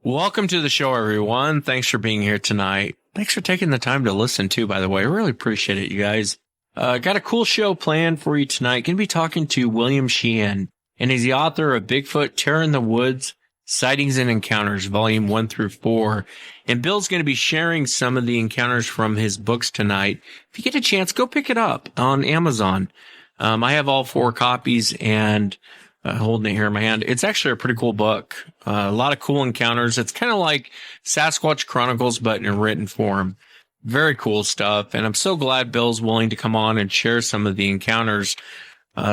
Welcome to the show, everyone. Thanks for being here tonight. Thanks for taking the time to listen too, by the way. I really appreciate it, you guys. Got a cool show planned for you tonight. Going to be talking to William Sheehan, and he's the author of Bigfoot Terror in the Woods, Sightings and Encounters, Volume 1 through 4. And Bill's going to be sharing some of the encounters from his books tonight. If you get a chance, go pick it up on Amazon. I have all 4 copies and holding it here in my hand. It's actually a pretty cool book. A lot of cool encounters. It's kind of like Sasquatch Chronicles, but in written form. Very cool stuff. And I'm so glad Bill's willing to come on and share some of the encounters.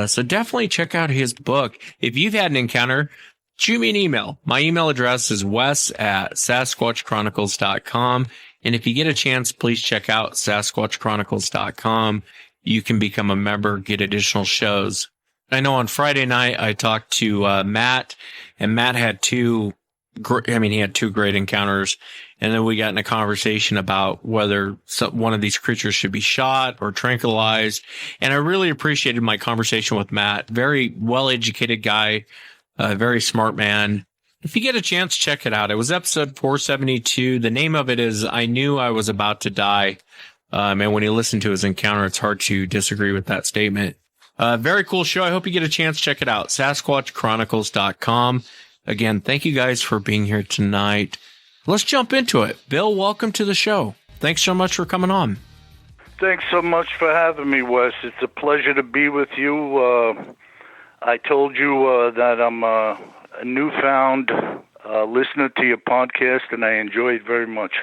So definitely check out his book. If you've had an encounter, shoot me an email. My email address is wes@sasquatchchronicles.com. And if you get a chance, please check out sasquatchchronicles.com. You can become a member, get additional shows. I know on Friday night, I talked to Matt, and Matt had two great encounters. And then we got in a conversation about whether one of these creatures should be shot or tranquilized. And I really appreciated my conversation with Matt. Very well-educated guy, very smart man. If you get a chance, check it out. It was episode 472. The name of it is I Knew I Was About to Die. And when you listen to his encounter, it's hard to disagree with that statement. Very cool show. I hope you get a chance. Check it out. SasquatchChronicles.com. Again, thank you guys for being here tonight. Let's jump into it. Bill, welcome to the show. Thanks so much for coming on. Thanks so much for having me, Wes. It's a pleasure to be with you. I told you that I'm a newfound listener to your podcast, and I enjoy it very much.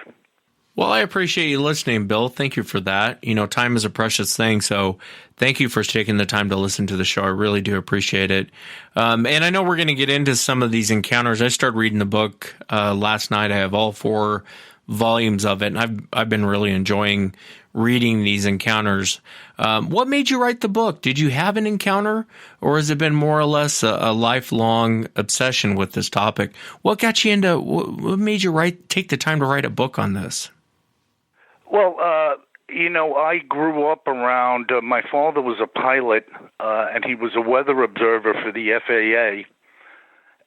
Well, I appreciate you listening, Bill. Thank you for that. You know, time is a precious thing, so thank you for taking the time to listen to the show. I really do appreciate it. And I know we're going to get into some of these encounters. I started reading the book last night. I have all 4 volumes of it, and I've been really enjoying reading these encounters. What made you write the book? Did you have an encounter, or has it been more or less a lifelong obsession with this topic? What got you into? What made you take the time to write a book on this? Well, I grew up around, my father was a pilot, and he was a weather observer for the FAA.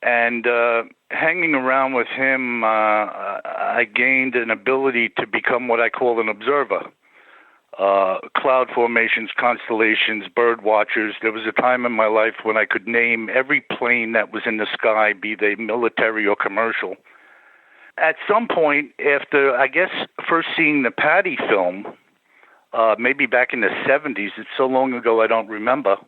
And hanging around with him, I gained an ability to become what I call an observer. Cloud formations, constellations, bird watchers. There was a time in my life when I could name every plane that was in the sky, be they military or commercial. At some point, after, I guess, first seeing the Patty film, maybe back in the 70s, it's so long ago I don't remember,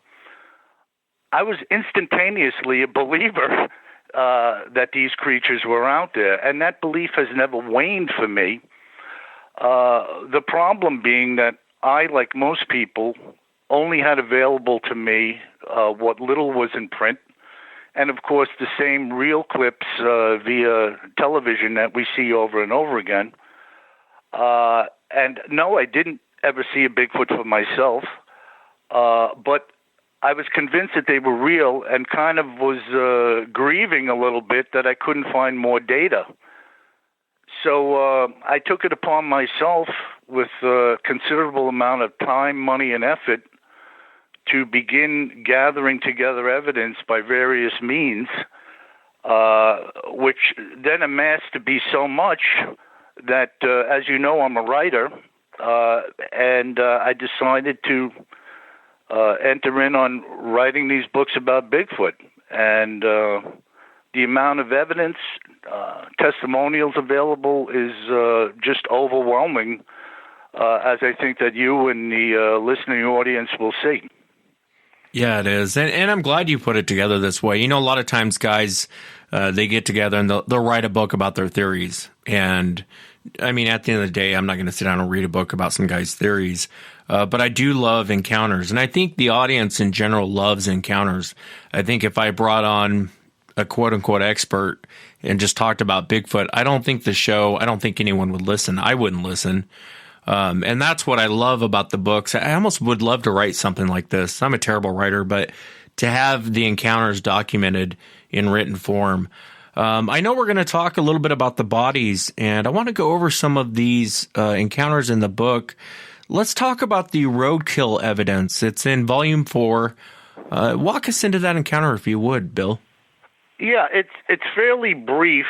I was instantaneously a believer that these creatures were out there, and that belief has never waned for me. The problem being that I, like most people, only had available to me what little was in print, and of course the same reel clips via television that we see over and over again. And no, I didn't ever see a Bigfoot for myself, but I was convinced that they were real and kind of was grieving a little bit that I couldn't find more data. So I took it upon myself with a considerable amount of time, money, and effort to begin gathering together evidence by various means, which then amassed to be so much that, as you know, I'm a writer, and I decided to enter in on writing these books about Bigfoot. And the amount of evidence, testimonials available is just overwhelming, as I think that you and the listening audience will see. Yeah, it is. And I'm glad you put it together this way. You know, a lot of times guys, they get together and they'll write a book about their theories. And I mean, at the end of the day, I'm not going to sit down and read a book about some guy's theories. But I do love encounters. And I think the audience in general loves encounters. I think if I brought on a quote unquote expert and just talked about Bigfoot, I don't think anyone would listen. I wouldn't listen. And that's what I love about the books. I almost would love to write something like this. I'm a terrible writer, but to have the encounters documented in written form. I know we're going to talk a little bit about the bodies, and I want to go over some of these encounters in the book. Let's talk about the roadkill evidence. It's in Volume 4. Walk us into that encounter, if you would, Bill. Yeah, it's fairly brief.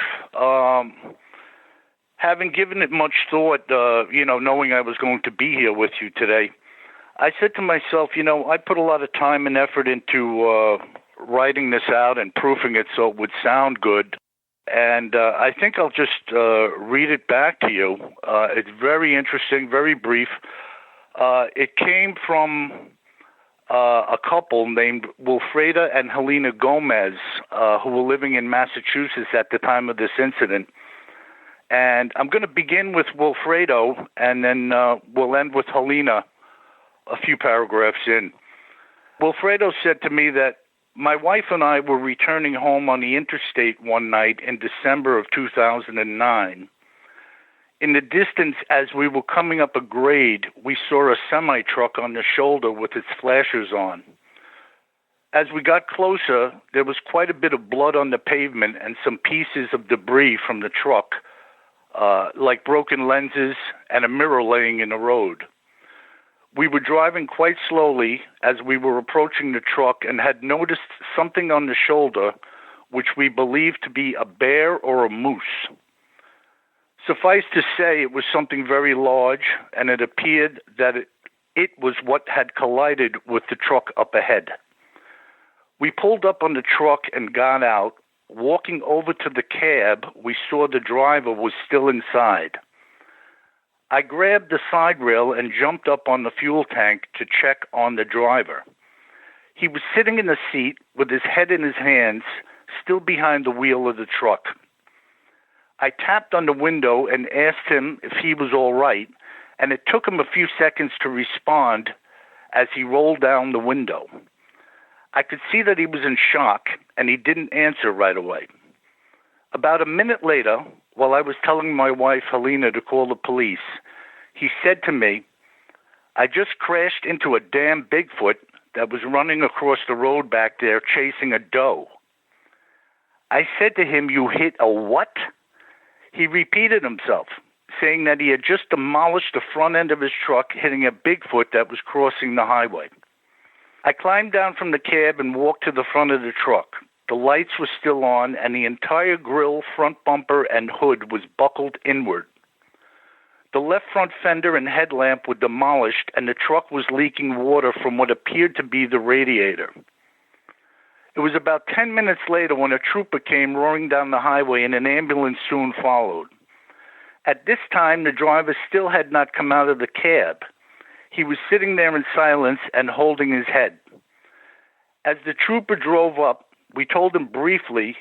Having given it much thought, knowing I was going to be here with you today, I said to myself, I put a lot of time and effort into writing this out and proofing it so it would sound good. And I think I'll just read it back to you. It's very interesting, very brief. It came from a couple named Wilfreda and Helena Gomez, who were living in Massachusetts at the time of this incident. And I'm going to begin with Wilfredo, and then we'll end with Helena a few paragraphs in. Wilfredo said to me that my wife and I were returning home on the interstate one night in December of 2009. In the distance, as we were coming up a grade, we saw a semi-truck on the shoulder with its flashers on. As we got closer, there was quite a bit of blood on the pavement and some pieces of debris from the truck, like broken lenses and a mirror laying in the road. We were driving quite slowly as we were approaching the truck and had noticed something on the shoulder which we believed to be a bear or a moose. Suffice to say, it was something very large, and it appeared that it was what had collided with the truck up ahead. We pulled up on the truck and got out. Walking over to the cab, we saw the driver was still inside. I grabbed the side rail and jumped up on the fuel tank to check on the driver. He was sitting in the seat with his head in his hands, still behind the wheel of the truck. I tapped on the window and asked him if he was all right, and it took him a few seconds to respond as he rolled down the window. I could see that he was in shock, and he didn't answer right away. About a minute later, while I was telling my wife, Helena, to call the police, he said to me, "I just crashed into a damn Bigfoot that was running across the road back there chasing a doe." I said to him, "You hit a what?" He repeated himself, saying that he had just demolished the front end of his truck, hitting a Bigfoot that was crossing the highway. I climbed down from the cab and walked to the front of the truck. The lights were still on, and the entire grille, front bumper, and hood was buckled inward. The left front fender and headlamp were demolished, and the truck was leaking water from what appeared to be the radiator. It was about 10 minutes later when a trooper came roaring down the highway, and an ambulance soon followed. At this time, the driver still had not come out of the cab. He was sitting there in silence and holding his head. As the trooper drove up, we told him briefly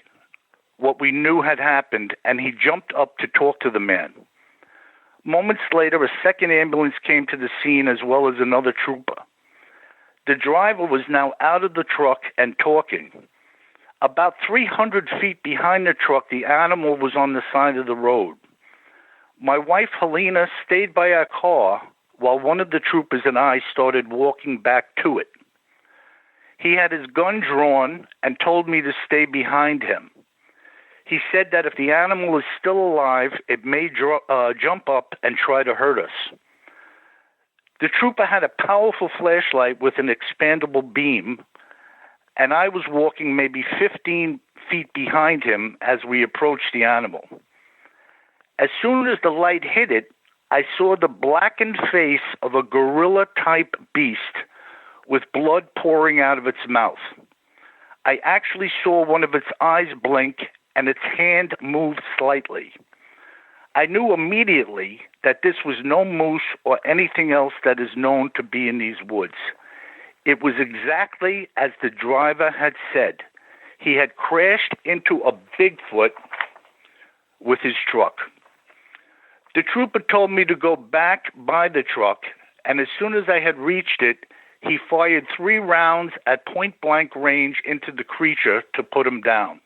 what we knew had happened, and he jumped up to talk to the man. Moments later, a second ambulance came to the scene as well as another trooper. The driver was now out of the truck and talking. About 300 feet behind the truck, the animal was on the side of the road. My wife, Helena, stayed by our car while one of the troopers and I started walking back to it. He had his gun drawn and told me to stay behind him. He said that if the animal is still alive, it may jump up and try to hurt us. The trooper had a powerful flashlight with an expandable beam, and I was walking maybe 15 feet behind him as we approached the animal. As soon as the light hit it, I saw the blackened face of a gorilla-type beast with blood pouring out of its mouth. I actually saw one of its eyes blink, and its hand moved slightly. I knew immediately that this was no moose or anything else that is known to be in these woods. It was exactly as the driver had said. He had crashed into a Bigfoot with his truck. The trooper told me to go back by the truck, and as soon as I had reached it, he fired 3 rounds at point-blank range into the creature to put him down.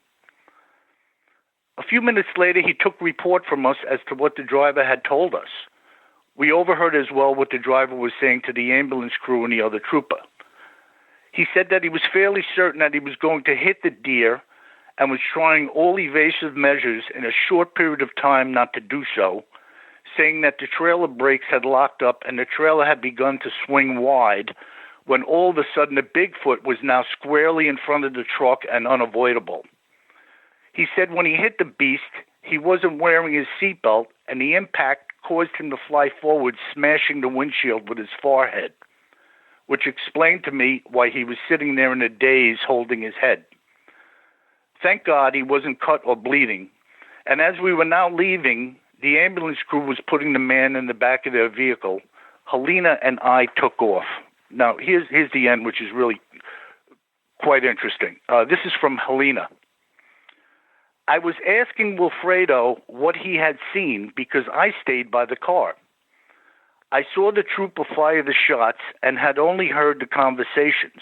A few minutes later, he took report from us as to what the driver had told us. We overheard as well what the driver was saying to the ambulance crew and the other trooper. He said that he was fairly certain that he was going to hit the deer and was trying all evasive measures in a short period of time not to do so, saying that the trailer brakes had locked up and the trailer had begun to swing wide when all of a sudden the Bigfoot was now squarely in front of the truck and unavoidable. He said when he hit the beast, he wasn't wearing his seatbelt, and the impact caused him to fly forward, smashing the windshield with his forehead, which explained to me why he was sitting there in a daze holding his head. Thank God he wasn't cut or bleeding. And as we were now leaving, the ambulance crew was putting the man in the back of their vehicle. Helena and I took off. Now, here's the end, which is really quite interesting. This is from Helena. I was asking Wilfredo what he had seen because I stayed by the car. I saw the trooper fire the shots and had only heard the conversations.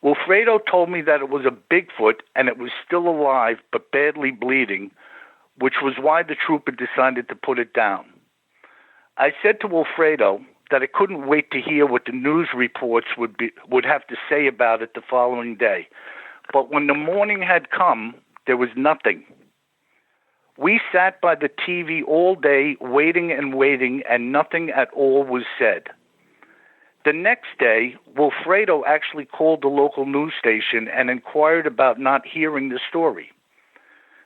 Wilfredo told me that it was a Bigfoot and it was still alive but badly bleeding, which was why the trooper decided to put it down. I said to Wilfredo that I couldn't wait to hear what the news reports would have to say about it the following day. But when the morning had come, there was nothing. We sat by the TV all day, waiting, and nothing at all was said. The next day, Wilfredo actually called the local news station and inquired about not hearing the story.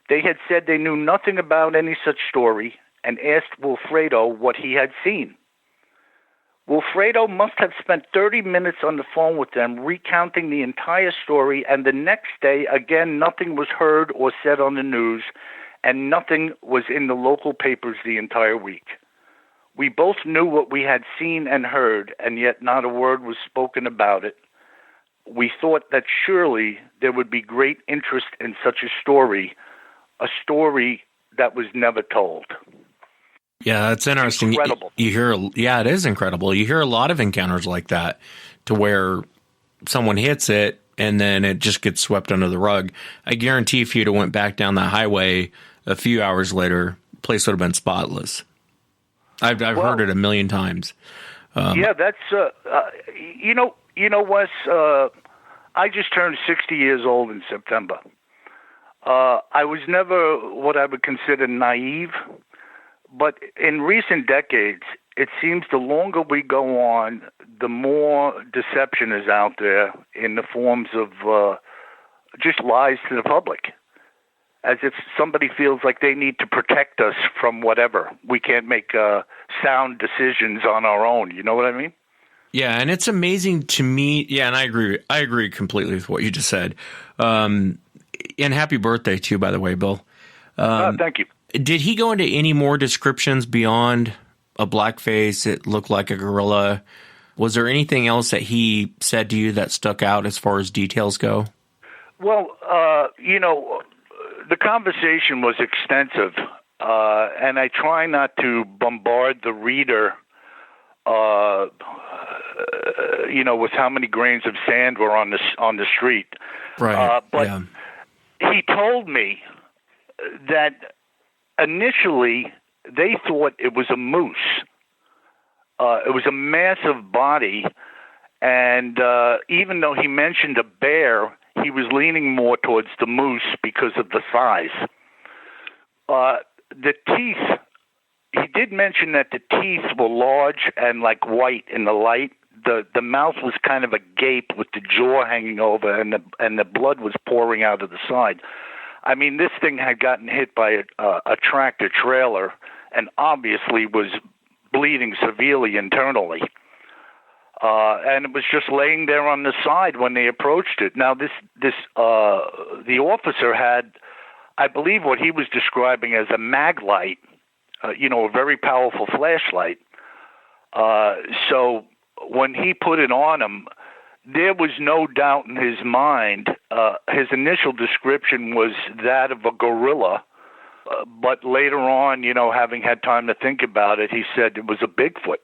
They had said they knew nothing about any such story and asked Wilfredo what he had seen. Wilfredo must have spent 30 minutes on the phone with them recounting the entire story, and the next day, again, nothing was heard or said on the news, and nothing was in the local papers the entire week. We both knew what we had seen and heard, and yet not a word was spoken about it. We thought that surely there would be great interest in such a story that was never told. Yeah, that's interesting. Incredible. You hear, yeah, it is incredible. You hear a lot of encounters like that, to where someone hits it and then it just gets swept under the rug. I guarantee if you'd have went back down that highway a few hours later, the place would have been spotless. I've heard it a million times. Yeah, that's Wes. I just turned 60 years old in September. I was never what I would consider naive. But in recent decades, it seems the longer we go on, the more deception is out there in the forms of just lies to the public, as if somebody feels like they need to protect us from whatever. We can't make sound decisions on our own. You know what I mean? Yeah, and it's amazing to me. Yeah, and I agree. I agree completely with what you just said. And happy birthday, too, by the way, Bill. Thank you. Did he go into any more descriptions beyond a black face? It looked like a gorilla. Was there anything else that he said to you that stuck out as far as details go? Well, the conversation was extensive, and I try not to bombard the reader, with how many grains of sand were on the street. Right. But yeah. He told me that initially, they thought it was a moose. It was a massive body, and even though he mentioned a bear, he was leaning more towards the moose because of the size. The teeth, he did mention that the teeth were large and like white in the light. The mouth was kind of a gape with the jaw hanging over, and the blood was pouring out of the side. I mean, this thing had gotten hit by a tractor trailer and obviously was bleeding severely internally. And it was just laying there on the side when they approached it. Now, the officer had, I believe, what he was describing as a mag light, a very powerful flashlight. So when he put it on him, there was no doubt in his mind. His initial description was that of a gorilla, but later on, having had time to think about it, he said it was a Bigfoot.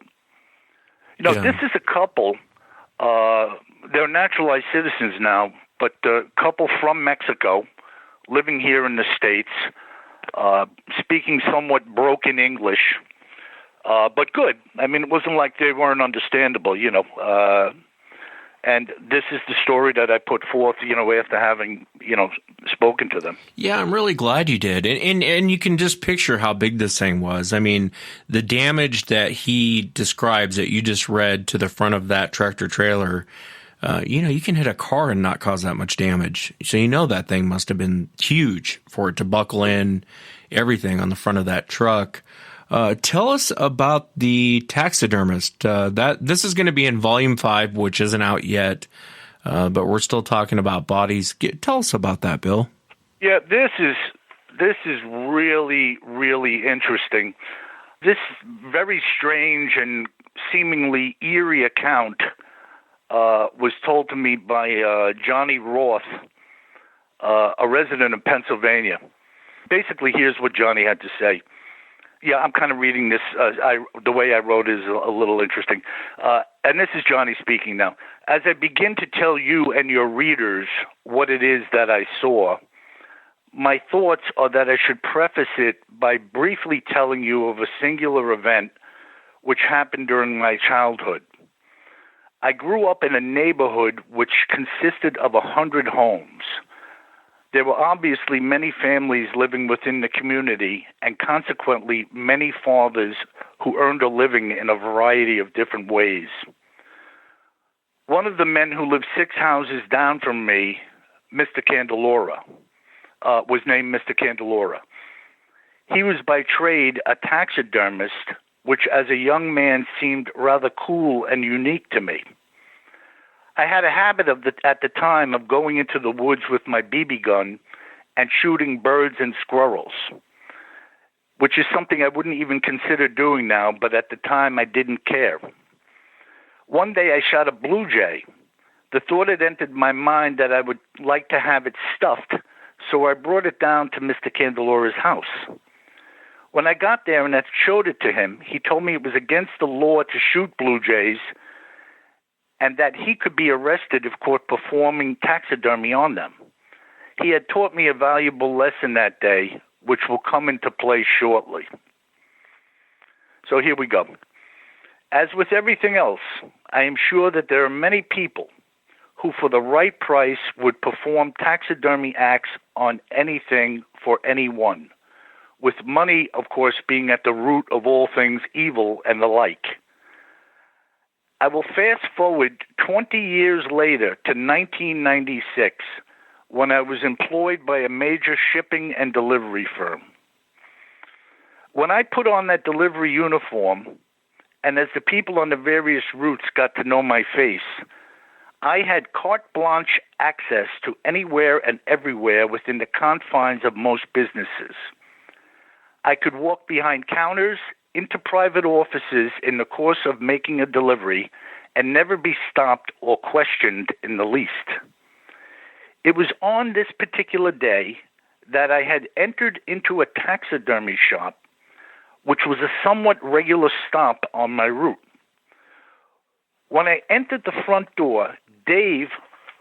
This is a couple. They're naturalized citizens now, but a couple from Mexico, living here in the States, speaking somewhat broken English, but good. I mean, it wasn't like they weren't understandable, And this is the story that I put forth, after having, spoken to them. Yeah, I'm really glad you did. And you can just picture how big this thing was. I mean, the damage that he describes that you just read to the front of that tractor trailer, you can hit a car and not cause that much damage. So that thing must have been huge for it to buckle in everything on the front of that truck. Tell us about the Taxidermist. This is going to be in Volume 5, which isn't out yet, but we're still talking about bodies. Tell us about that, Bill. Yeah, this is really, really interesting. This very strange and seemingly eerie account was told to me by Johnny Roth, a resident of Pennsylvania. Basically, here's what Johnny had to say. Yeah, I'm kind of reading this. The way I wrote is a little interesting. And this is Johnny speaking now. As I begin to tell you and your readers what it is that I saw, my thoughts are that I should preface it by briefly telling you of a singular event which happened during my childhood. I grew up in a neighborhood which consisted of 100 homes. There were obviously many families living within the community, and consequently many fathers who earned a living in a variety of different ways. One of the men who lived 6 houses down from me, Mr. Candelora, was named Mr. Candelora. He was by trade a taxidermist, which as a young man seemed rather cool and unique to me. I had a habit at the time of going into the woods with my BB gun and shooting birds and squirrels, which is something I wouldn't even consider doing now, but at the time I didn't care. One day I shot a blue jay. The thought had entered my mind that I would like to have it stuffed, so I brought it down to Mr. Candelora's house. When I got there and I showed it to him, he told me it was against the law to shoot blue jays and that he could be arrested if caught performing taxidermy on them. He had taught me a valuable lesson that day, which will come into play shortly. So here we go. As with everything else, I am sure that there are many people who, for the right price, would perform taxidermy acts on anything for anyone, with money, of course, being at the root of all things evil and the like. I will fast forward 20 years later to 1996, when I was employed by a major shipping and delivery firm. When I put on that delivery uniform, and as the people on the various routes got to know my face, I had carte blanche access to anywhere and everywhere within the confines of most businesses. I could walk behind counters into private offices in the course of making a delivery and never be stopped or questioned in the least. It was on this particular day that I had entered into a taxidermy shop, which was a somewhat regular stop on my route. When I entered the front door, Dave,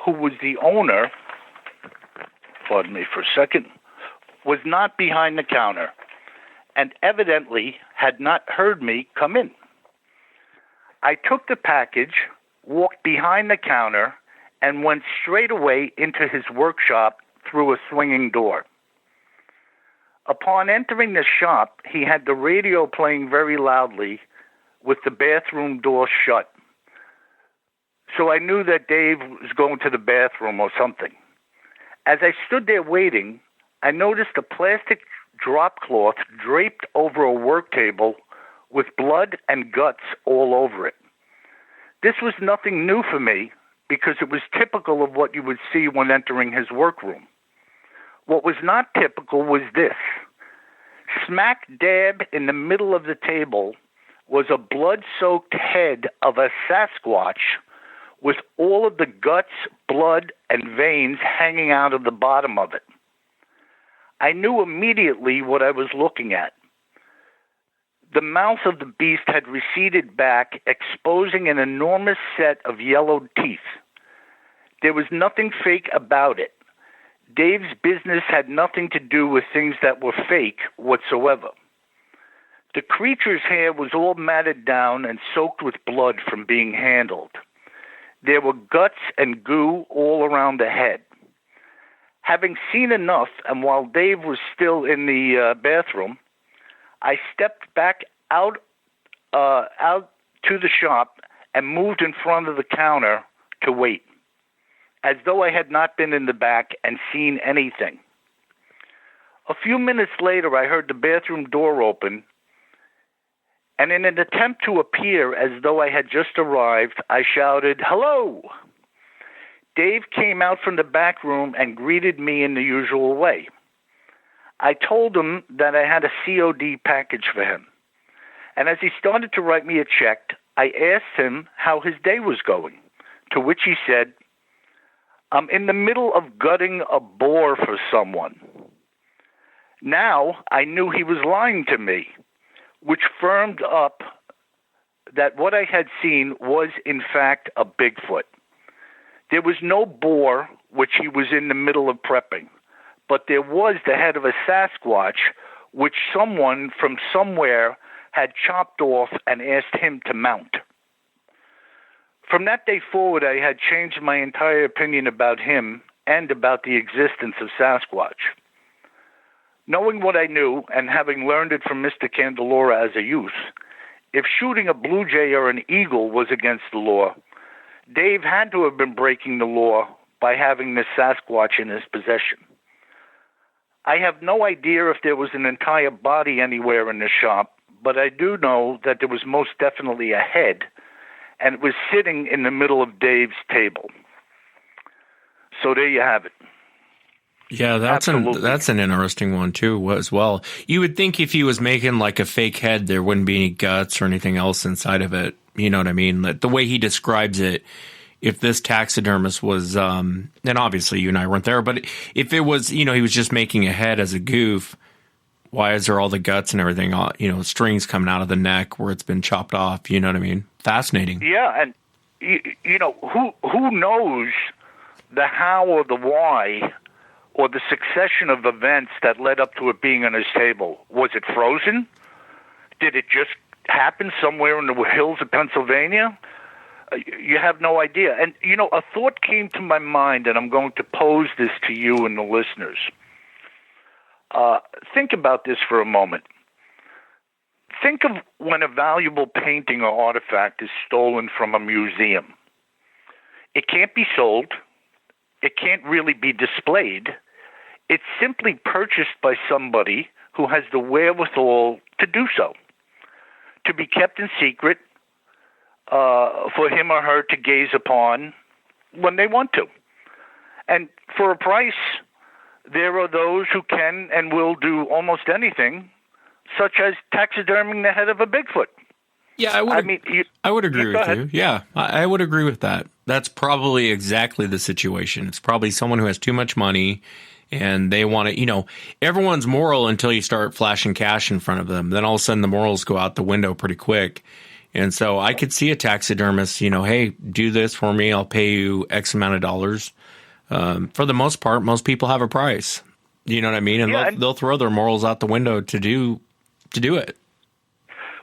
who was the owner, pardon me for a second, was not behind the counter and evidently had not heard me come in. I took the package, walked behind the counter, and went straight away into his workshop through a swinging door. Upon entering the shop, he had the radio playing very loudly with the bathroom door shut. So I knew that Dave was going to the bathroom or something. As I stood there waiting, I noticed a plastic drop cloth draped over a work table with blood and guts all over it. This was nothing new for me because it was typical of what you would see when entering his workroom. What was not typical was this. Smack dab in the middle of the table was a blood-soaked head of a Sasquatch with all of the guts, blood, and veins hanging out of the bottom of it. I knew immediately what I was looking at. The mouth of the beast had receded back, exposing an enormous set of yellowed teeth. There was nothing fake about it. Dave's business had nothing to do with things that were fake whatsoever. The creature's hair was all matted down and soaked with blood from being handled. There were guts and goo all around the head. Having seen enough, and while Dave was still in the bathroom, I stepped back out to the shop and moved in front of the counter to wait. as though I had not been in the back and seen anything. A few minutes later, I heard the bathroom door open, and in an attempt to appear as though I had just arrived, I shouted, "Hello!" Dave came out from the back room and greeted me in the usual way. I told him that I had a COD package for him. And as he started to write me a check, I asked him how his day was going, to which he said, "I'm in the middle of gutting a boar for someone." Now I knew he was lying to me, which firmed up that what I had seen was in fact a Bigfoot. There was no boar, which he was in the middle of prepping, but there was the head of a Sasquatch, which someone from somewhere had chopped off and asked him to mount. From that day forward, I had changed my entire opinion about him and about the existence of Sasquatch. Knowing what I knew and having learned it from Mr. Candelora as a youth, if shooting a blue jay or an eagle was against the law, Dave had to have been breaking the law by having this Sasquatch in his possession. I have no idea if there was an entire body anywhere in the shop, but I do know that there was most definitely a head, and it was sitting in the middle of Dave's table. So there you have it. Yeah, that's an interesting one too as well. You would think if he was making like a fake head, there wouldn't be any guts or anything else inside of it. You know what I mean? The way he describes it, if this taxidermist was, and obviously you and I weren't there, but if it was, he was just making a head as a goof, why is there all the guts and everything, strings coming out of the neck where it's been chopped off? You know what I mean? Fascinating. Yeah, and who knows the how or the why or the succession of events that led up to it being on his table? Was it frozen? Did it just happen somewhere in the hills of Pennsylvania? You have no idea. And, a thought came to my mind, and I'm going to pose this to you and the listeners. Think about this for a moment. Think of when a valuable painting or artifact is stolen from a museum. It can't be sold. It can't really be displayed. It's simply purchased by somebody who has the wherewithal to do so, to be kept in secret, for him or her to gaze upon when they want to. And for a price, there are those who can and will do almost anything, such as taxiderming the head of a Bigfoot. Yeah, I would agree with you. Yeah, I would agree with that. That's probably exactly the situation. It's probably someone who has too much money and they want to, everyone's moral until you start flashing cash in front of them. Then all of a sudden the morals go out the window pretty quick. And so I could see a taxidermist, hey, do this for me. I'll pay you X amount of dollars. For the most part, most people have a price. You know what I mean? And they'll throw their morals out the window to do it.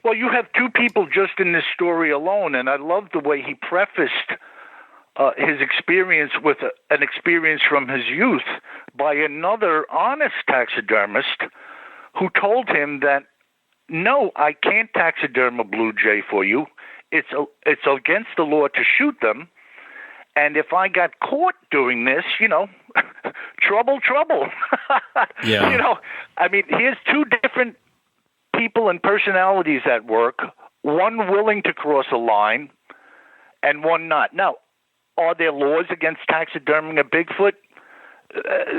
Well, you have two people just in this story alone, and I love the way he prefaced his experience with an experience from his youth by another honest taxidermist who told him that, no, I can't taxiderm a blue jay for you. It's against the law to shoot them. And if I got caught doing this, trouble. Yeah. Here's two different people and personalities at work, one willing to cross a line and one not. Now, are there laws against taxiderming a Bigfoot?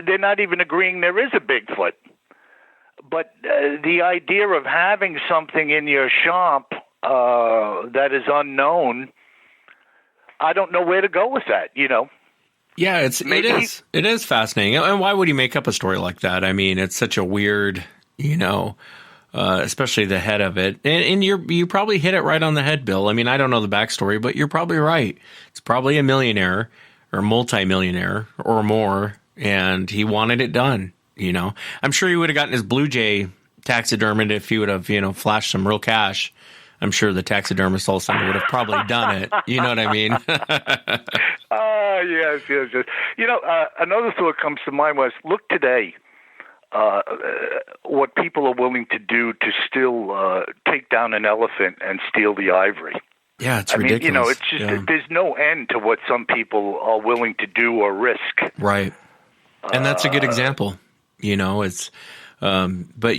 They're not even agreeing there is a Bigfoot. But the idea of having something in your shop that is unknown, I don't know where to go with that, Yeah, it is fascinating. And why would he make up a story like that? I mean, it's such a weird, especially the head of it. And you probably hit it right on the head, Bill. I mean, I don't know the backstory, but you're probably right. It's probably a millionaire or multimillionaire or more, and he wanted it done. I'm sure he would have gotten his blue jay taxidermed if he would have, flashed some real cash. I'm sure the taxidermist all of a sudden would have probably done it. You know what I mean? Yes. Another thought comes to mind was, look today, what people are willing to do to still take down an elephant and steal the ivory. Yeah, it's I mean, ridiculous. it's just there's no end to what some people are willing to do or risk. Right. And that's a good example. It's, but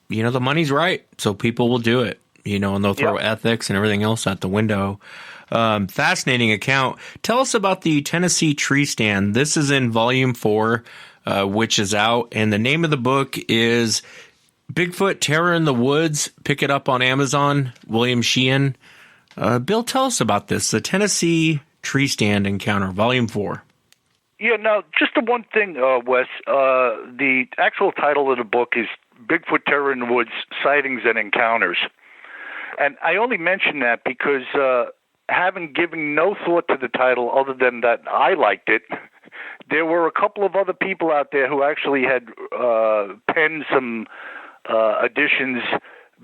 the money's right, so people will do it. And they'll throw ethics and everything else out the window. Fascinating account. Tell us about the Tennessee tree stand. This is in volume 4, which is out, and the name of the book is Bigfoot Terror in the Woods. Pick it up on Amazon. William Sheehan. Bill, tell us about this. The Tennessee tree stand encounter, volume 4. Yeah, now, just the one thing, Wes, the actual title of the book is Bigfoot Terror in the Woods, Sightings and Encounters. And I only mention that because having given no thought to the title other than that I liked it, there were a couple of other people out there who actually had penned some additions,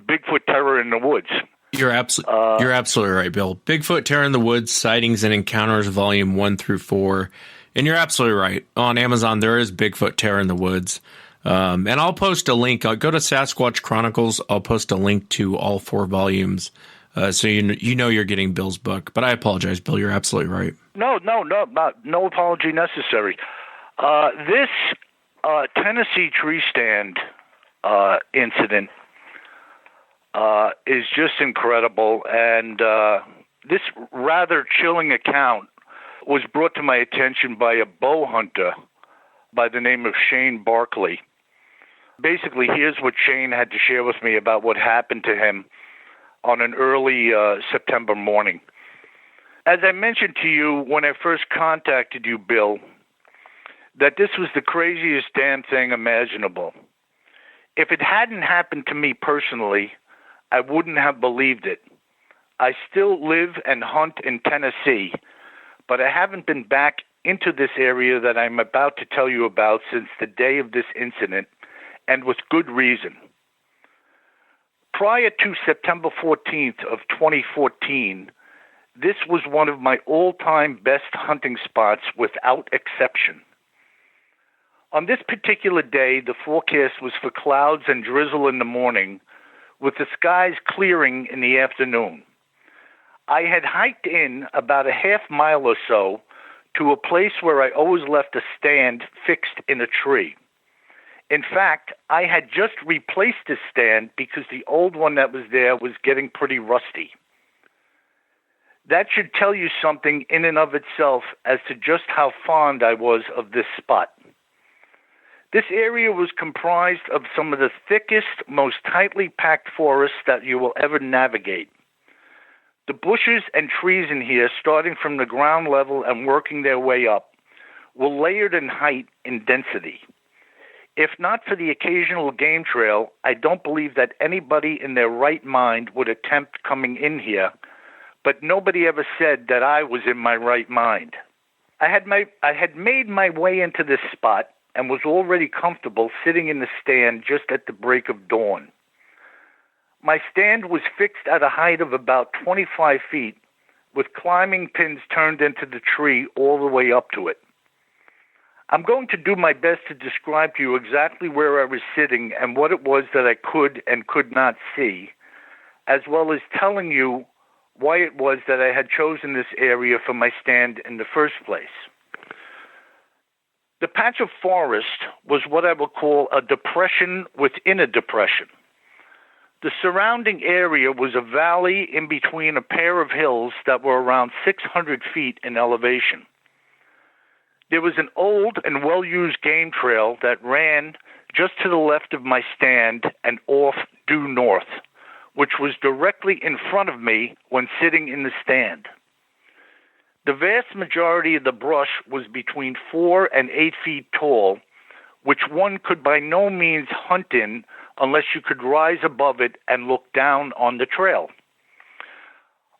Bigfoot Terror in the Woods. You're absolutely right, Bill. Bigfoot Terror in the Woods, Sightings and Encounters, volume 1 through 4. And you're absolutely right. On Amazon, there is Bigfoot Terror in the Woods. And I'll post a link. I'll go to Sasquatch Chronicles. I'll post a link to all 4 volumes. So you're getting Bill's book. But I apologize, Bill. You're absolutely right. No apology necessary. This Tennessee tree stand incident is just incredible. And this rather chilling account was brought to my attention by a bow hunter by the name of Shane Barkley. Basically, here's what Shane had to share with me about what happened to him on an early September morning. As I mentioned to you when I first contacted you, Bill, that this was the craziest damn thing imaginable. If it hadn't happened to me personally, I wouldn't have believed it. I still live and hunt in Tennessee, but I haven't been back into this area that I'm about to tell you about since the day of this incident, and with good reason. Prior to September 14th of 2014, this was one of my all-time best hunting spots without exception. On this particular day, the forecast was for clouds and drizzle in the morning, with the skies clearing in the afternoon. I had hiked in about a half mile or so to a place where I always left a stand fixed in a tree. In fact, I had just replaced this stand because the old one that was there was getting pretty rusty. That should tell you something in and of itself as to just how fond I was of this spot. This area was comprised of some of the thickest, most tightly packed forests that you will ever navigate. The bushes and trees in here, starting from the ground level and working their way up, were layered in height and density. If not for the occasional game trail, I don't believe that anybody in their right mind would attempt coming in here, but nobody ever said that I was in my right mind. I had made my way into this spot and was already comfortable sitting in the stand just at the break of dawn. My stand was fixed at a height of about 25 feet, with climbing pins turned into the tree all the way up to it. I'm going to do my best to describe to you exactly where I was sitting and what it was that I could and could not see, as well as telling you why it was that I had chosen this area for my stand in the first place. The patch of forest was what I would call a depression within a depression. The surrounding area was a valley in between a pair of hills that were around 600 feet in elevation. There was an old and well-used game trail that ran just to the left of my stand and off due north, which was directly in front of me when sitting in the stand. The vast majority of the brush was between 4 and 8 feet tall, which one could by no means hunt in unless you could rise above it and look down on the trail.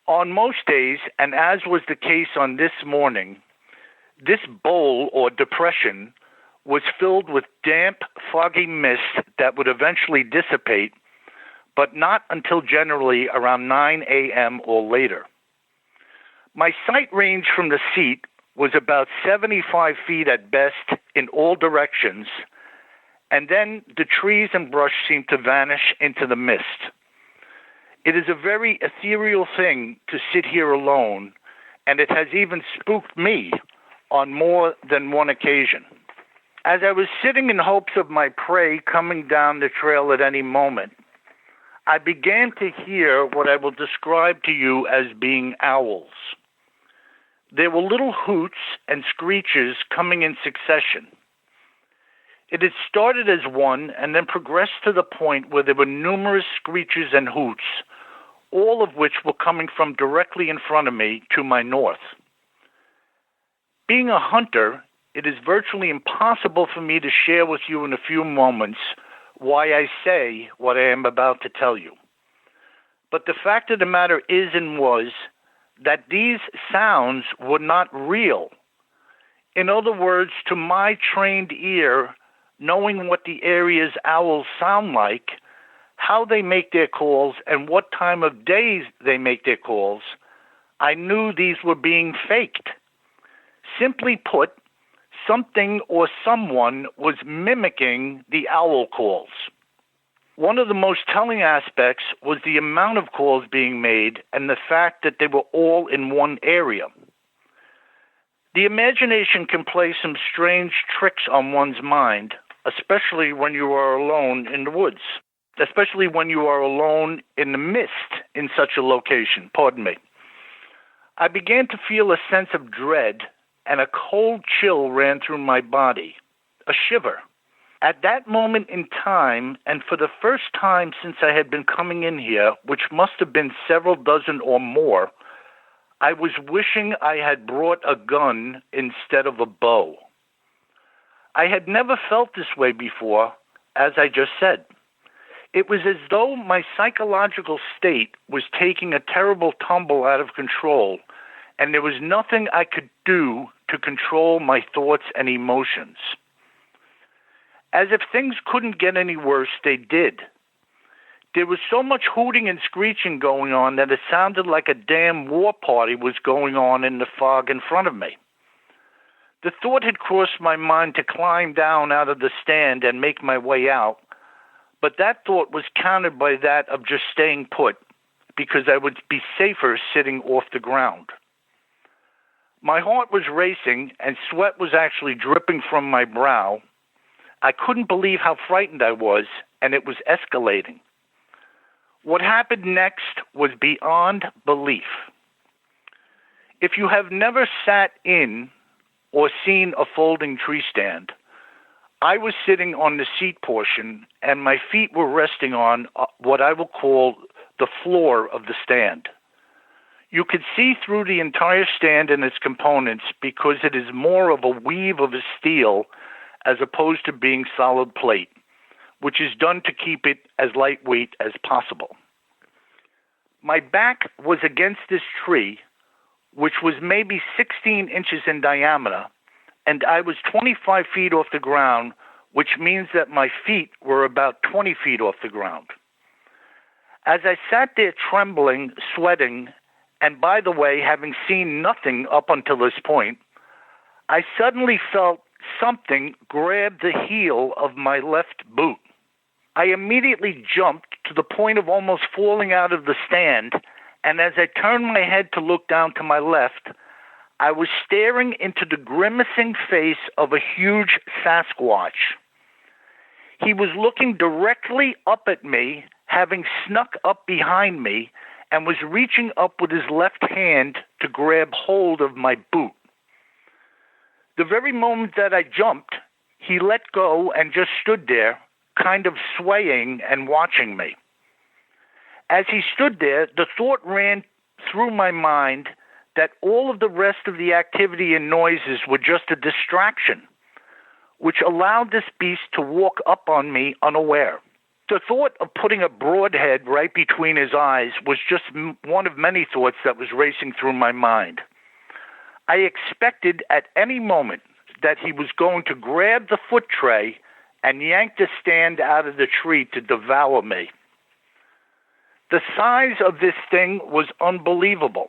On most days, and as was the case on this morning, this bowl or depression was filled with damp, foggy mist that would eventually dissipate, but not until generally around 9 a.m. or later. My sight range from the seat was about 75 feet at best in all directions, and then the trees and brush seemed to vanish into the mist. It is a very ethereal thing to sit here alone, and it has even spooked me on more than one occasion. As I was sitting in hopes of my prey coming down the trail at any moment, I began to hear what I will describe to you as being owls. There were little hoots and screeches coming in succession. It had started as one and then progressed to the point where there were numerous screeches and hoots, all of which were coming from directly in front of me to my north. Being a hunter, it is virtually impossible for me to share with you in a few moments why I say what I am about to tell you. But the fact of the matter is and was that these sounds were not real. In other words, to my trained ear, knowing what the area's owls sound like, how they make their calls, and what time of day they make their calls, I knew these were being faked. Simply put, something or someone was mimicking the owl calls. One of the most telling aspects was the amount of calls being made and the fact that they were all in one area. The imagination can play some strange tricks on one's mind, especially when you are alone in the woods, especially when you are alone in the mist in such a location. Pardon me. I began to feel a sense of dread, and a cold chill ran through my body, a shiver. At that moment in time, and for the first time since I had been coming in here, which must have been several dozen or more, I was wishing I had brought a gun instead of a bow. I had never felt this way before, as I just said. It was as though my psychological state was taking a terrible tumble out of control, and there was nothing I could do to control my thoughts and emotions. As if things couldn't get any worse, they did. There was so much hooting and screeching going on that it sounded like a damn war party was going on in the fog in front of me. The thought had crossed my mind to climb down out of the stand and make my way out, but that thought was countered by that of just staying put, because I would be safer sitting off the ground. My heart was racing, and sweat was actually dripping from my brow. I couldn't believe how frightened I was, and it was escalating. What happened next was beyond belief. If you have never sat in or seen a folding tree stand, I was sitting on the seat portion, and my feet were resting on what I will call the floor of the stand. You could see through the entire stand and its components because it is more of a weave of a steel as opposed to being solid plate, which is done to keep it as lightweight as possible. My back was against this tree, which was maybe 16 inches in diameter, and I was 25 feet off the ground, which means that my feet were about 20 feet off the ground. As I sat there trembling, sweating, and by the way, having seen nothing up until this point, I suddenly felt something grab the heel of my left boot. I immediately jumped to the point of almost falling out of the stand, and as I turned my head to look down to my left, I was staring into the grimacing face of a huge Sasquatch. He was looking directly up at me, having snuck up behind me, and was reaching up with his left hand to grab hold of my boot. The very moment that I jumped, he let go and just stood there, kind of swaying and watching me. As he stood there, the thought ran through my mind that all of the rest of the activity and noises were just a distraction, which allowed this beast to walk up on me unaware. The thought of putting a broadhead right between his eyes was just one of many thoughts that was racing through my mind. I expected at any moment that he was going to grab the foot tray and yank the stand out of the tree to devour me. The size of this thing was unbelievable,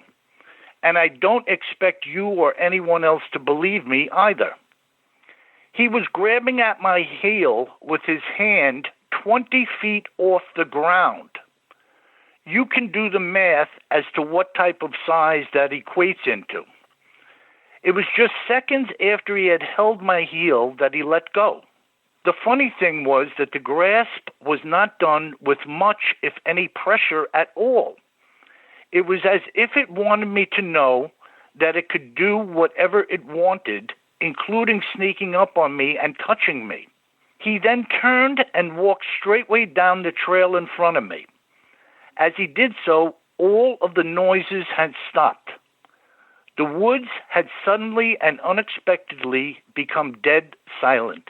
and I don't expect you or anyone else to believe me either. He was grabbing at my heel with his hand 20 feet off the ground. you can do the math as to what type of size that equates into. It was just seconds after he had held my heel that he let go. The funny thing was that the grasp was not done with much, if any, pressure at all. It was as if it wanted me to know that it could do whatever it wanted, including sneaking up on me and touching me. He then turned and walked straightway down the trail in front of me. As he did so, all of the noises had stopped. The woods had suddenly and unexpectedly become dead silent.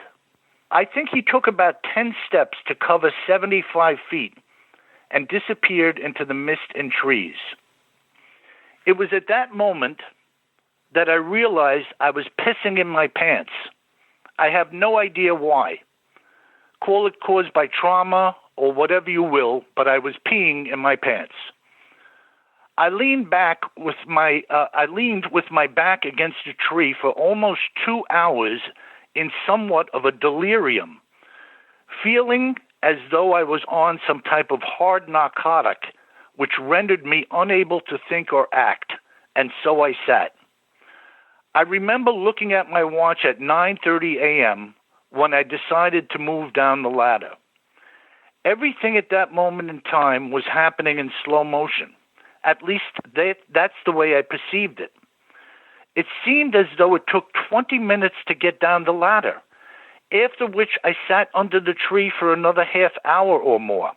I think he took about 10 steps to cover 75 feet and disappeared into the mist and trees. It was at that moment that I realized I was pissing in my pants. I have no idea why. Call it caused by trauma or whatever you will, but I was peeing in my pants. I leaned with my back against a tree for almost 2 hours in somewhat of a delirium, feeling as though I was on some type of hard narcotic, which rendered me unable to think or act, and so I sat. I remember looking at my watch at 9:30 a.m. when I decided to move down the ladder. Everything at that moment in time was happening in slow motion. At least that's the way I perceived it. It seemed as though it took 20 minutes to get down the ladder, after which I sat under the tree for another half hour or more.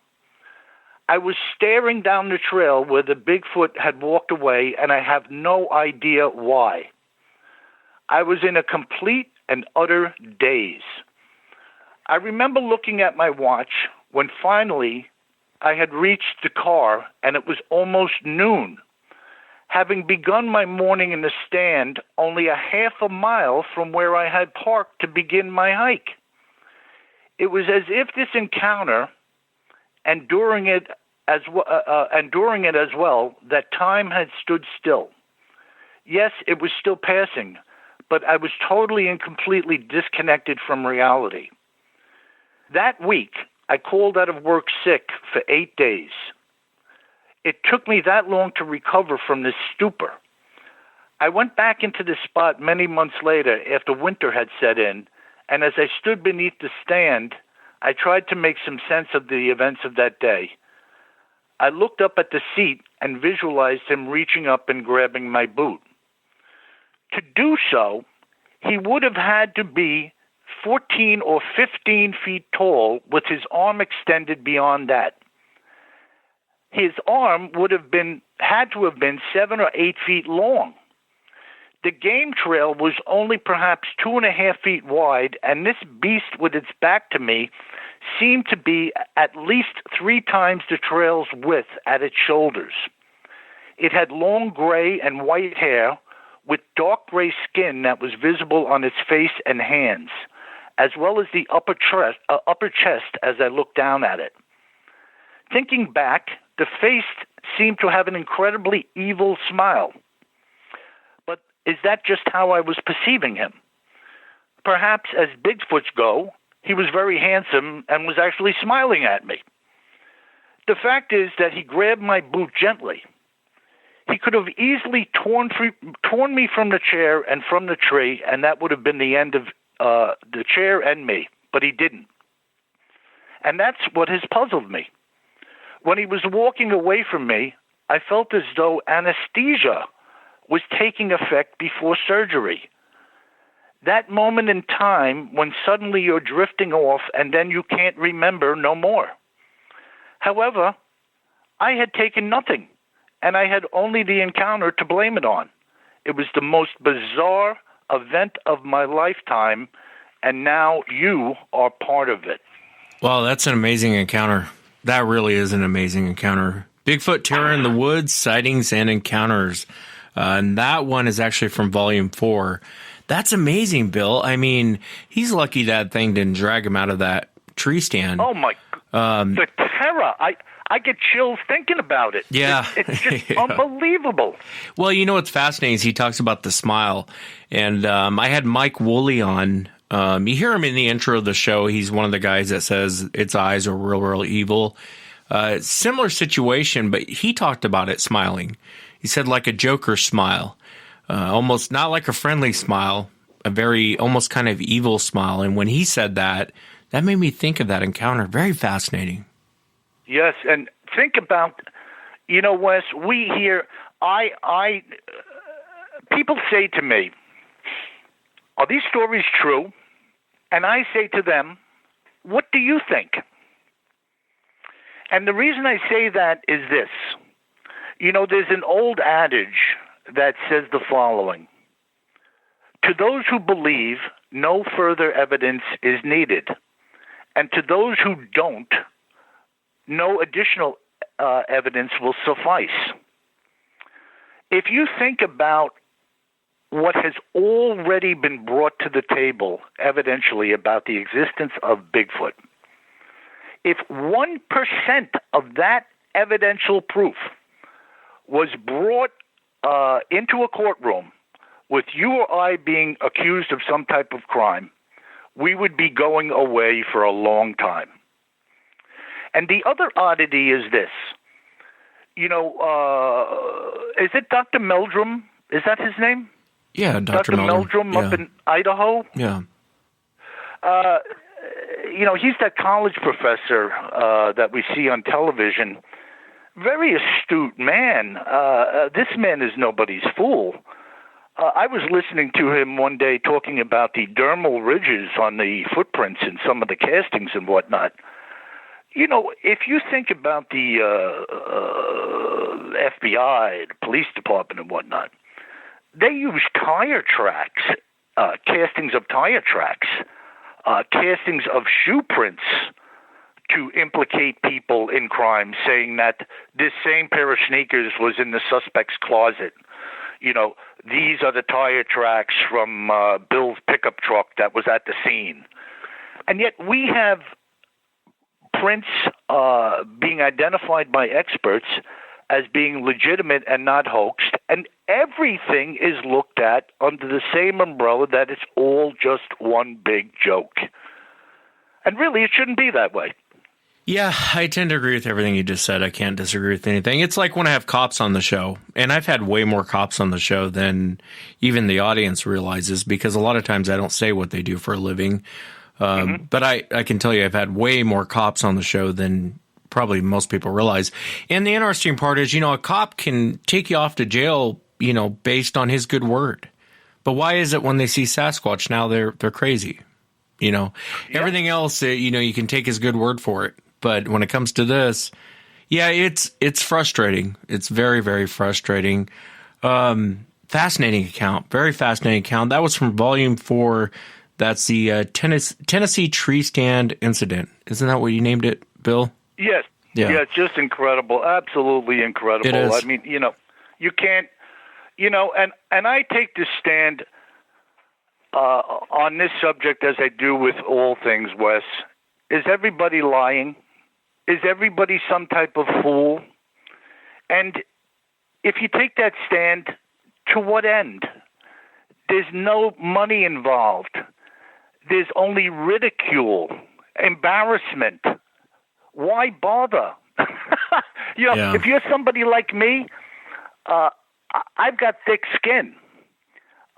I was staring down the trail where the Bigfoot had walked away, and I have no idea why. I was in a complete and utter daze. I remember looking at my watch when finally I had reached the car, and it was almost noon, having begun my morning in the stand only a half a mile from where I had parked to begin my hike. It was as if this encounter, and during it as well, that time had stood still. Yes, it was still passing, but I was totally and completely disconnected from reality. That week, I called out of work sick for 8 days. It took me that long to recover from this stupor. I went back into the spot many months later after winter had set in, and as I stood beneath the stand, I tried to make some sense of the events of that day. I looked up at the seat and visualized him reaching up and grabbing my boot. To do so, he would have had to be 14 or 15 feet tall with his arm extended beyond that. His arm had to have been 7 or 8 feet long. The game trail was only perhaps 2.5 feet wide, and this beast with its back to me seemed to be at least 3 times the trail's width at its shoulders. It had long gray and white hair with dark gray skin that was visible on its face and hands, as well as the upper chest as I looked down at it. Thinking back, the face seemed to have an incredibly evil smile. But is that just how I was perceiving him? Perhaps as Bigfoots go, he was very handsome and was actually smiling at me. The fact is that he grabbed my boot gently. He could have easily torn me from the chair and from the tree, and that would have been the end of the chair and me, but he didn't. And that's what has puzzled me. When he was walking away from me, I felt as though anesthesia was taking effect before surgery. That moment in time when suddenly you're drifting off and then you can't remember no more. However, I had taken nothing, and I had only the encounter to blame it on. It was the most bizarre event of my lifetime, and now you are part of it. Well, that's an amazing encounter. That really is an amazing encounter. Bigfoot Terror in the Woods, Sightings and Encounters. And that one is actually from Volume 4. That's amazing, Bill. I mean, he's lucky that thing didn't drag him out of that tree stand. Oh, my God. The terror. I get chills thinking about it. Yeah. It's just yeah. unbelievable. Well, you know what's fascinating is he talks about the smile. And I had Mike Woolley on. You hear him in the intro of the show. He's one of the guys that says its eyes are real, real evil. Similar situation, but he talked about it smiling. He said like a Joker smile, almost not like a friendly smile, a very almost kind of evil smile. And when he said that, that made me think of that encounter. Very fascinating. Yes, and think about, Wes, we hear, people say to me, are these stories true? And I say to them, what do you think? And the reason I say that is this. There's an old adage that says the following. To those who believe, no further evidence is needed. And to those who don't, no additional evidence will suffice. If you think about what has already been brought to the table evidentially about the existence of Bigfoot, if 1% of that evidential proof was brought into a courtroom with you or I being accused of some type of crime, we would be going away for a long time. And the other oddity is this. Is it Dr. Meldrum? Is that his name? Yeah, Dr. Meldrum up in Idaho? Yeah. He's that college professor that we see on television. Very astute man. This man is nobody's fool. I was listening to him one day talking about the dermal ridges on the footprints in some of the castings and whatnot. If you think about the FBI, the police department and whatnot, they use tire tracks, castings of tire tracks, castings of shoe prints to implicate people in crime, saying that this same pair of sneakers was in the suspect's closet. These are the tire tracks from Bill's pickup truck that was at the scene. And yet we have prints being identified by experts as being legitimate and not hoaxed, and everything is looked at under the same umbrella that it's all just one big joke. And really, it shouldn't be that way. Yeah, I tend to agree with everything you just said. I can't disagree with anything. It's like when I have cops on the show, and I've had way more cops on the show than even the audience realizes, because a lot of times I don't say what they do for a living. But I can tell you I've had way more cops on the show than probably most people realize. And the interesting part is, a cop can take you off to jail, based on his good word. But why is it when they see Sasquatch now they're crazy? Everything else, you can take his good word for it. But when it comes to this, yeah, it's frustrating. It's very, very frustrating. Fascinating account. Very fascinating account. That was from Volume 4. That's the Tennessee tree stand incident. Isn't that what you named it, Bill? Yes. Yeah, it's just incredible. Absolutely incredible. It is. I mean, you can't, and I take this stand on this subject as I do with all things, Wes. Is everybody lying? Is everybody some type of fool? And if you take that stand, to what end? There's no money involved. There's only ridicule, embarrassment. Why bother? If you're somebody like me, I've got thick skin.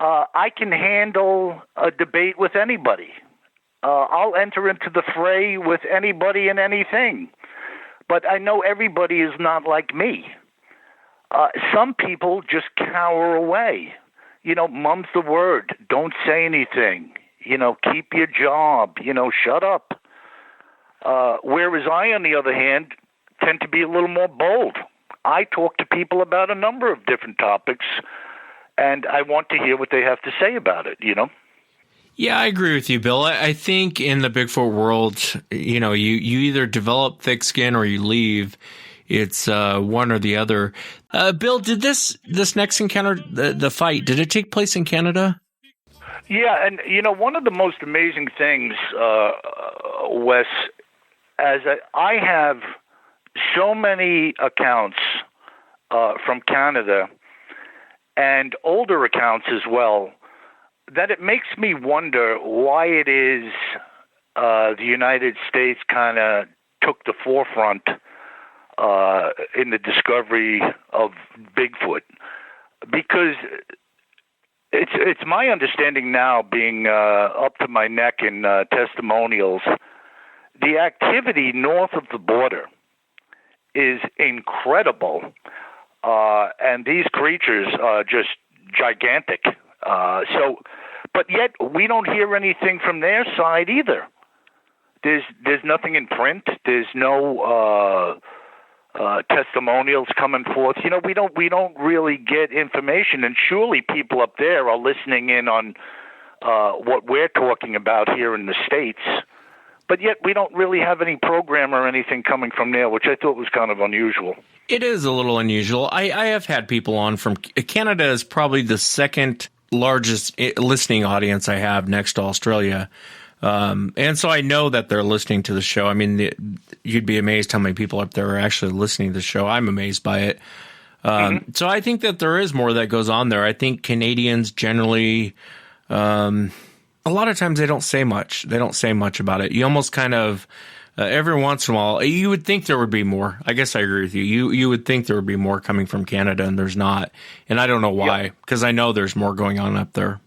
I can handle a debate with anybody. I'll enter into the fray with anybody and anything. But I know everybody is not like me. Some people just cower away. Mum's the word. Don't say anything. Keep your job. Shut up. Whereas I, on the other hand, tend to be a little more bold. I talk to people about a number of different topics, and I want to hear what they have to say about it, Yeah, I agree with you, Bill. I think in the Bigfoot world, you either develop thick skin or you leave. It's one or the other. Bill, did this next encounter, the fight, did it take place in Canada? Yeah, and one of the most amazing things, Wes, as I have so many accounts from Canada and older accounts as well, that it makes me wonder why it is the United States kind of took the forefront in the discovery of Bigfoot, because it's my understanding now, being up to my neck in testimonials, the activity north of the border is incredible, and these creatures are just gigantic. But yet we don't hear anything from their side either. There's nothing in print. There's no testimonials coming forth. We don't really get information, and surely people up there are listening in on what we're talking about here in the States. But yet we don't really have any program or anything coming from there, which I thought was kind of unusual. It is a little unusual. I have had people on from Canada. Is probably the second largest listening audience I have, next to Australia. And so I know that they're listening to the show. I mean, you'd be amazed how many people up there are actually listening to the show. I'm amazed by it. So I think that there is more that goes on there. I think Canadians generally, a lot of times they don't say much. They don't say much about it. You almost kind of, every once in a while, you would think there would be more. I guess I agree with you. You would think there would be more coming from Canada, and there's not. And I don't know why, because I know there's more going on up there.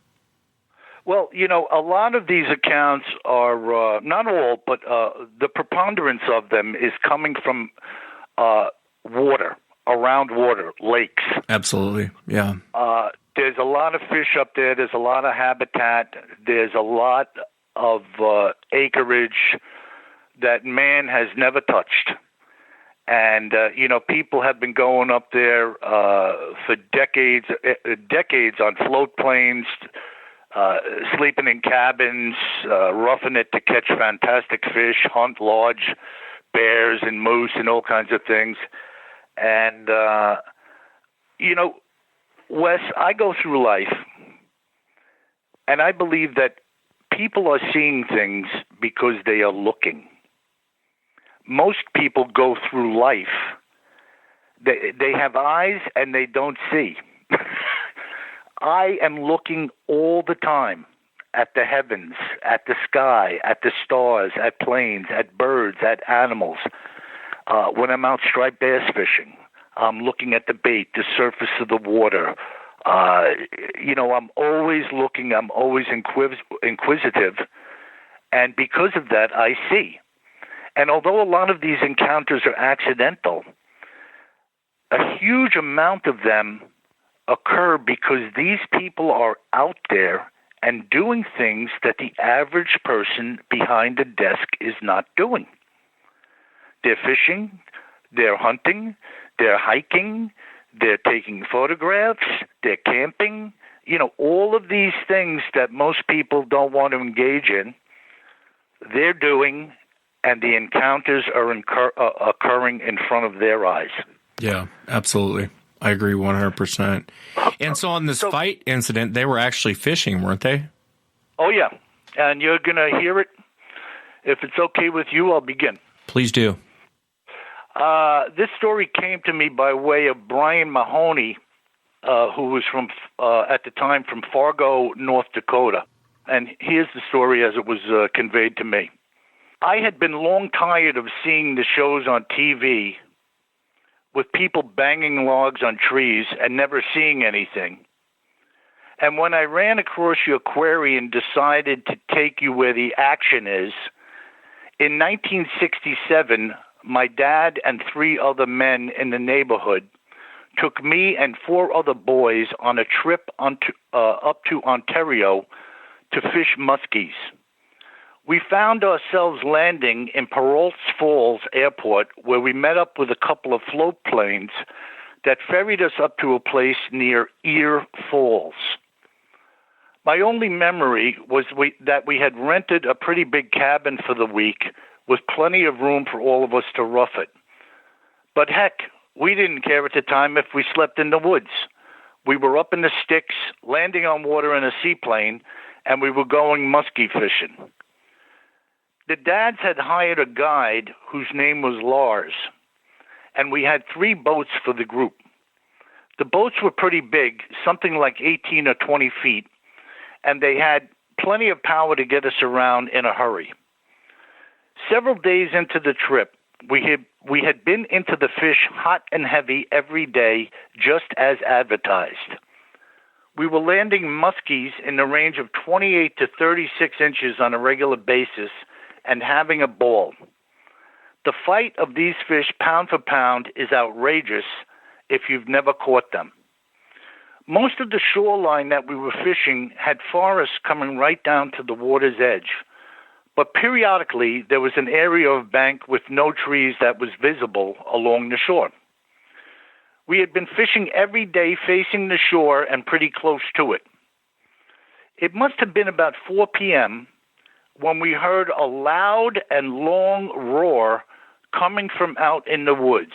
Well, a lot of these accounts are, not all, but the preponderance of them is coming from water, around water, lakes. Absolutely, yeah. There's a lot of fish up there. There's a lot of habitat. There's a lot of acreage that man has never touched. And, people have been going up there for decades on float planes, sleeping in cabins, roughing it to catch fantastic fish, hunt large bears and moose and all kinds of things. And, Wes, I go through life, and I believe that people are seeing things because they are looking. Most people go through life. They have eyes and they don't see. I am looking all the time at the heavens, at the sky, at the stars, at planes, at birds, at animals. When I'm out striped bass fishing, I'm looking at the bait, the surface of the water. I'm always looking. I'm always inquisitive. And because of that, I see. And although a lot of these encounters are accidental, a huge amount of them occur because these people are out there and doing things that the average person behind a desk is not doing. They're fishing, they're hunting, they're hiking, they're taking photographs, they're camping. All of these things that most people don't want to engage in, they're doing, and the encounters are occurring in front of their eyes. Yeah, absolutely. I agree 100%. And so on this fight incident, they were actually fishing, weren't they? Oh, yeah. And you're going to hear it. If it's okay with you, I'll begin. Please do. This story came to me by way of Brian Mahoney, who was at the time from Fargo, North Dakota. And here's the story as it was conveyed to me. I had been long tired of seeing the shows on TV with people banging logs on trees and never seeing anything. And when I ran across your query and decided to take you where the action is, in 1967, my dad and 3 other men in the neighborhood took me and 4 other boys on a trip up to Ontario to fish muskies. We found ourselves landing in Perrault's Falls Airport, where we met up with a couple of float planes that ferried us up to a place near Ear Falls. My only memory was that we had rented a pretty big cabin for the week with plenty of room for all of us to rough it. But heck, we didn't care at the time if we slept in the woods. We were up in the sticks, landing on water in a seaplane, and we were going muskie fishing. The dads had hired a guide whose name was Lars, and we had 3 boats for the group. The boats were pretty big, something like 18 or 20 feet, and they had plenty of power to get us around in a hurry. Several days into the trip, We had been into the fish hot and heavy every day, just as advertised. We were landing muskies in the range of 28 to 36 inches on a regular basis and having a ball. The fight of these fish pound for pound is outrageous if you've never caught them. Most of the shoreline that we were fishing had forests coming right down to the water's edge, but periodically there was an area of bank with no trees that was visible along the shore. We had been fishing every day facing the shore and pretty close to it. It must have been about 4 p.m. when we heard a loud and long roar coming from out in the woods.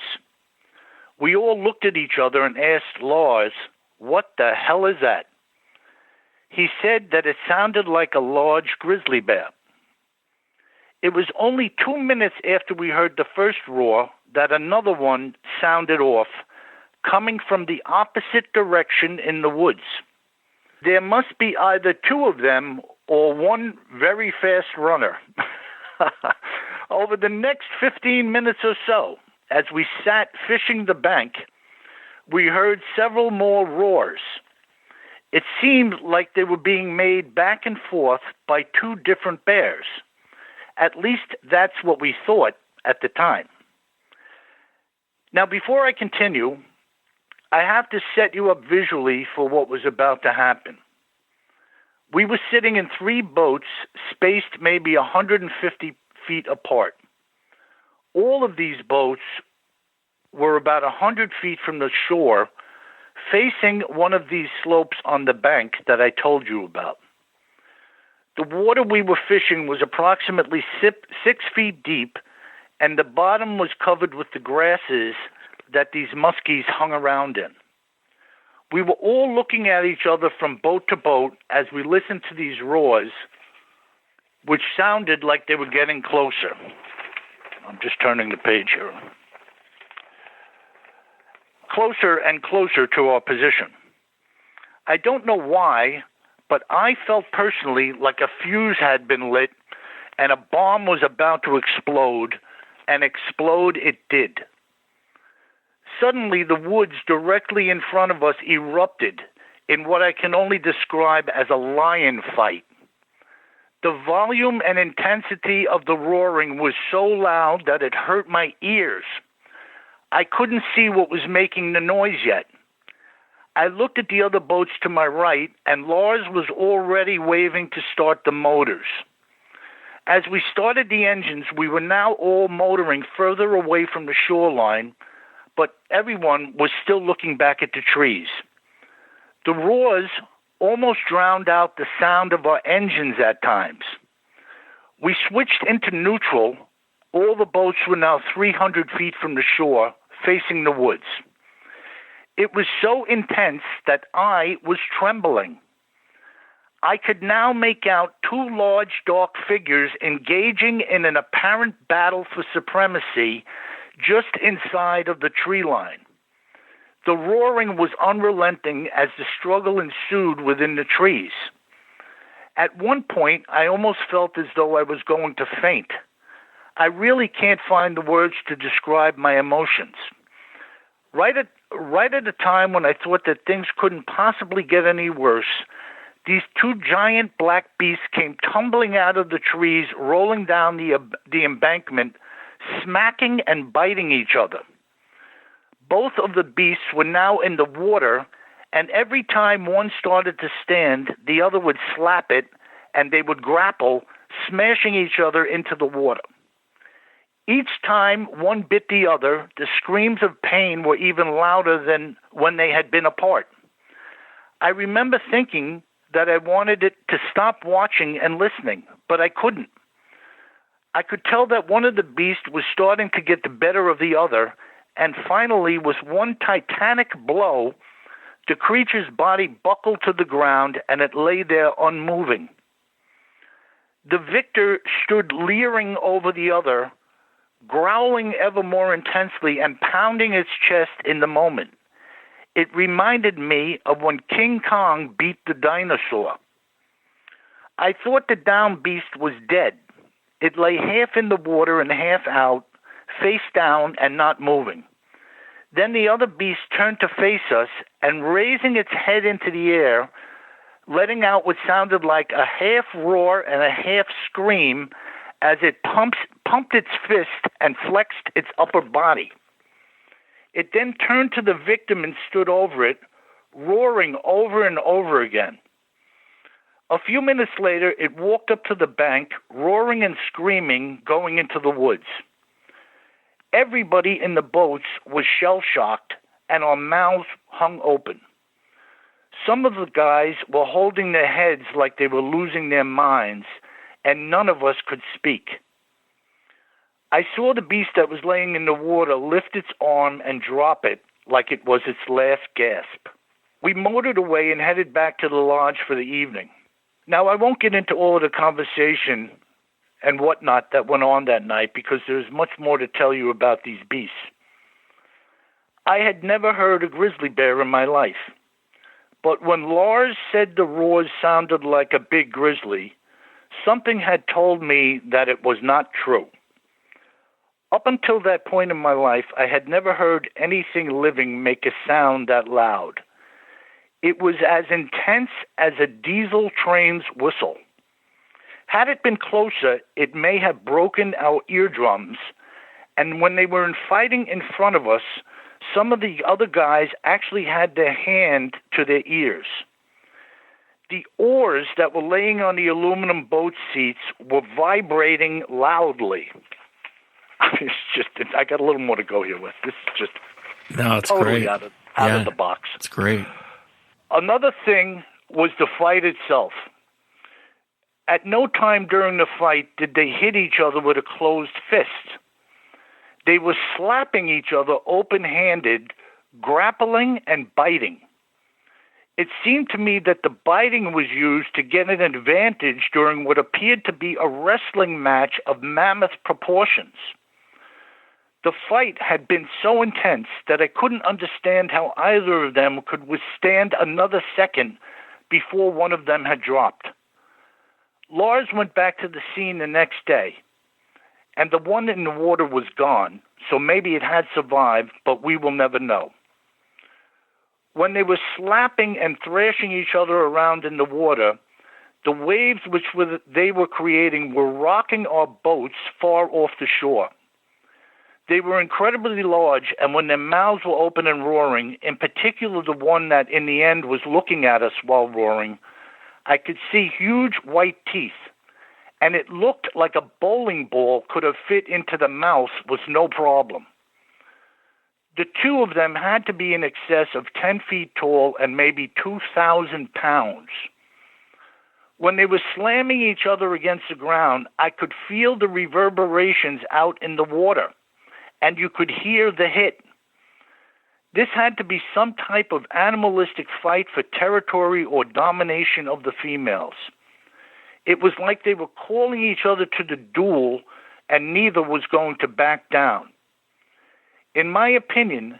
We all looked at each other and asked Lars, "What the hell is that?" He said that it sounded like a large grizzly bear. It was only 2 minutes after we heard the first roar that another one sounded off, coming from the opposite direction in the woods. There must be either two of them or one very fast runner. Over the next 15 minutes or so, as we sat fishing the bank, we heard several more roars. It seemed like they were being made back and forth by two different bears. At least that's what we thought at the time. Now, before I continue, I have to set you up visually for what was about to happen. We were sitting in 3 boats spaced maybe 150 feet apart. All of these boats were about 100 feet from the shore, facing one of these slopes on the bank that I told you about. The water we were fishing was approximately 6 feet deep, and the bottom was covered with the grasses that these muskies hung around in. We were all looking at each other from boat to boat as we listened to these roars, which sounded like they were getting closer. I'm just turning the page here. Closer and closer to our position. I don't know why, but I felt personally like a fuse had been lit and a bomb was about to explode, and explode it did. Suddenly, the woods directly in front of us erupted in what I can only describe as a lion fight. The volume and intensity of the roaring was so loud that it hurt my ears. I couldn't see what was making the noise yet. I looked at the other boats to my right, and Lars was already waving to start the motors. As we started the engines, we were now all motoring further away from the shoreline, but everyone was still looking back at the trees. The roars almost drowned out the sound of our engines at times. We switched into neutral. All the boats were now 300 feet from the shore, facing the woods. It was so intense that I was trembling. I could now make out 2 large dark figures engaging in an apparent battle for supremacy just inside of the tree line. The roaring was unrelenting as the struggle ensued within the trees. At one point, I almost felt as though I was going to faint. I really can't find the words to describe my emotions. Right at the time when I thought that things couldn't possibly get any worse, these 2 giant black beasts came tumbling out of the trees, rolling down the embankment, smacking and biting each other. Both of the beasts were now in the water, and every time one started to stand, the other would slap it, and they would grapple, smashing each other into the water. Each time one bit the other, the screams of pain were even louder than when they had been apart. I remember thinking that I wanted it to stop watching and listening, but I couldn't. I could tell that one of the beasts was starting to get the better of the other, and finally, with one titanic blow, the creature's body buckled to the ground, and it lay there unmoving. The victor stood leering over the other, growling ever more intensely and pounding its chest in the moment. It reminded me of when King Kong beat the dinosaur. I thought the down beast was dead. It lay half in the water and half out, face down and not moving. Then the other beast turned to face us and raising its head into the air, letting out what sounded like a half roar and a half scream as it pumped its fist and flexed its upper body. It then turned to the victim and stood over it, roaring over and over again. A few minutes later, it walked up to the bank, roaring and screaming, going into the woods. Everybody in the boats was shell-shocked, and our mouths hung open. Some of the guys were holding their heads like they were losing their minds, and none of us could speak. I saw the beast that was laying in the water lift its arm and drop it like it was its last gasp. We motored away and headed back to the lodge for the evening. Now, I won't get into all of the conversation and whatnot that went on that night because there's much more to tell you about these beasts. I had never heard a grizzly bear in my life. But when Lars said the roars sounded like a big grizzly, something had told me that it was not true. Up until that point in my life, I had never heard anything living make a sound that loud. It was as intense as a diesel train's whistle. Had it been closer, it may have broken our eardrums, and when they were fighting in front of us, some of the other guys actually had their hand to their ears. The oars that were laying on the aluminum boat seats were vibrating loudly. I got a little more to go here with. This is just it's totally great. out of the box. It's great. Another thing was the fight itself. At no time during the fight did they hit each other with a closed fist. They were slapping each other open-handed, grappling and biting. It seemed to me that the biting was used to get an advantage during what appeared to be a wrestling match of mammoth proportions. The fight had been so intense that I couldn't understand how either of them could withstand another second before one of them had dropped. Lars went back to the scene the next day, and the one in the water was gone, so maybe it had survived, but we will never know. When they were slapping and thrashing each other around in the water, the waves which they were creating were rocking our boats far off the shore. They were incredibly large, and when their mouths were open and roaring, in particular the one that in the end was looking at us while roaring, I could see huge white teeth, and it looked like a bowling ball could have fit into the mouth with no problem. The two of them had to be in excess of 10 feet tall and maybe 2,000 pounds. When they were slamming each other against the ground, I could feel the reverberations out in the water, and you could hear the hit. This had to be some type of animalistic fight for territory or domination of the females. It was like they were calling each other to the duel, and neither was going to back down. In my opinion,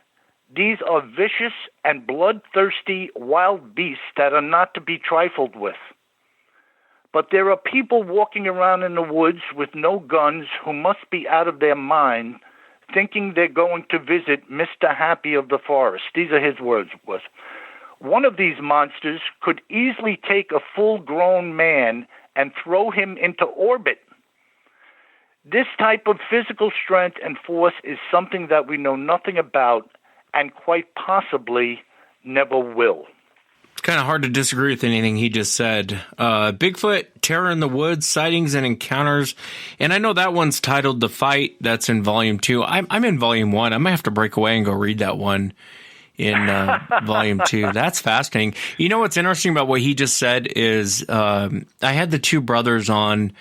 these are vicious and bloodthirsty wild beasts that are not to be trifled with. But there are people walking around in the woods with no guns who must be out of their mind, thinking they're going to visit Mr. Happy of the Forest. These are his words. One of these monsters could easily take a full-grown man and throw him into orbit. This type of physical strength and force is something that we know nothing about and quite possibly never will. It's kind of hard to disagree with anything he just said. Bigfoot, Terror in the Woods, Sightings and Encounters. And I know that one's titled The Fight. That's in Volume 2. I'm in Volume 1. I might have to break away and go read that one in Volume 2. That's fascinating. You know what's interesting about what he just said is I had the two brothers on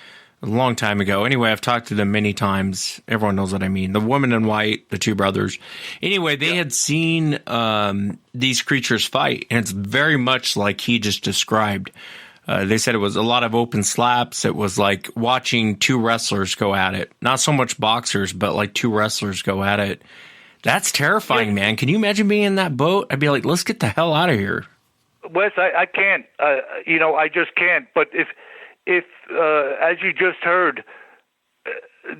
a long time ago. Anyway, I've talked to them many times. Everyone knows what I mean. The woman in white, the two brothers. Anyway, they had seen these creatures fight, and it's very much like he just described. They said it was a lot of open slaps. It was like watching two wrestlers go at it. Not so much boxers, but like two wrestlers go at it. That's terrifying, man. Can you imagine being in that boat? I'd be like, let's get the hell out of here. Wes, I can't. I just can't. But if as you just heard,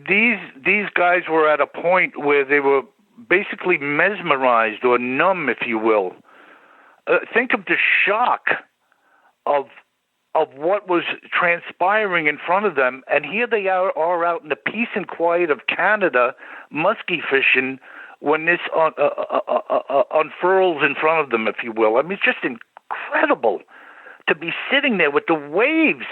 these guys were at a point where they were basically mesmerized or numb, if you will. Think of the shock of what was transpiring in front of them, and here they are out in the peace and quiet of Canada, muskie fishing, when this unfurls in front of them, if you will. I mean, it's just incredible to be sitting there with the waves.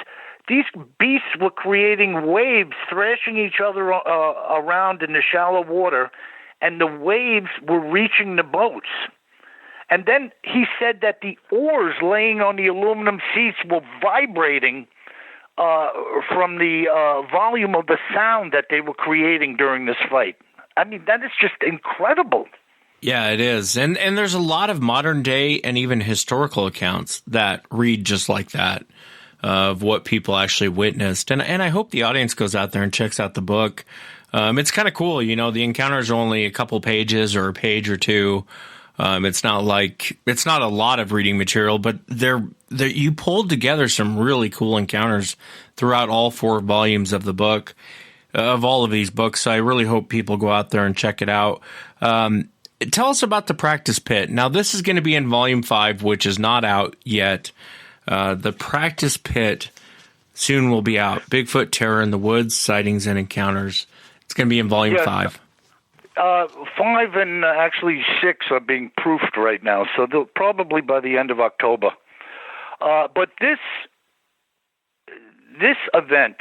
These beasts were creating waves, thrashing each other around in the shallow water, and the waves were reaching the boats. And then he said that the oars laying on the aluminum seats were vibrating from the volume of the sound that they were creating during this fight. I mean, that is just incredible. Yeah, it is. And there's a lot of modern day and even historical accounts that read just like that of what people actually witnessed. And I hope the audience goes out there and checks out the book. It's kind of cool. You know, the encounters are only a couple pages or a page or two. It's not a lot of reading material, but you pulled together some really cool encounters throughout all 4 volumes of the book, of all of these books. So I really hope people go out there and check it out. Tell us about the practice pit. Now, this is going to be in volume 5, which is not out yet. The practice pit soon will be out. Bigfoot Terror in the Woods, Sightings and Encounters. It's going to be in volume 5. 5 and actually 6 are being proofed right now, so they'll probably by the end of October. But this event,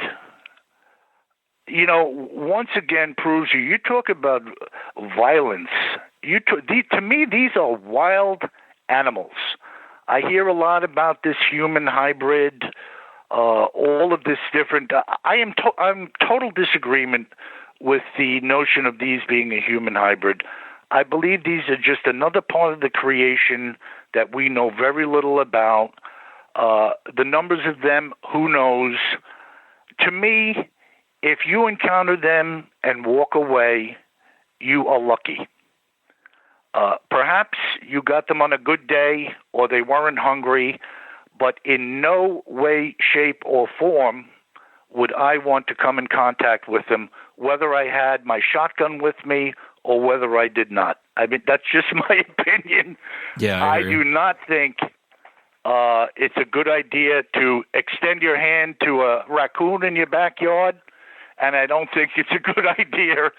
you know, once again proves you talk about violence. To me, these are wild animals. I hear a lot about this human hybrid, all of this different. I'm total disagreement with the notion of these being a human hybrid. I believe these are just another part of the creation that we know very little about. The numbers of them, who knows? To me, if you encounter them and walk away, you are lucky. Perhaps you got them on a good day or they weren't hungry, but in no way, shape, or form would I want to come in contact with them, whether I had my shotgun with me or whether I did not. I mean, that's just my opinion. Yeah, I do not think it's a good idea to extend your hand to a raccoon in your backyard, and I don't think it's a good idea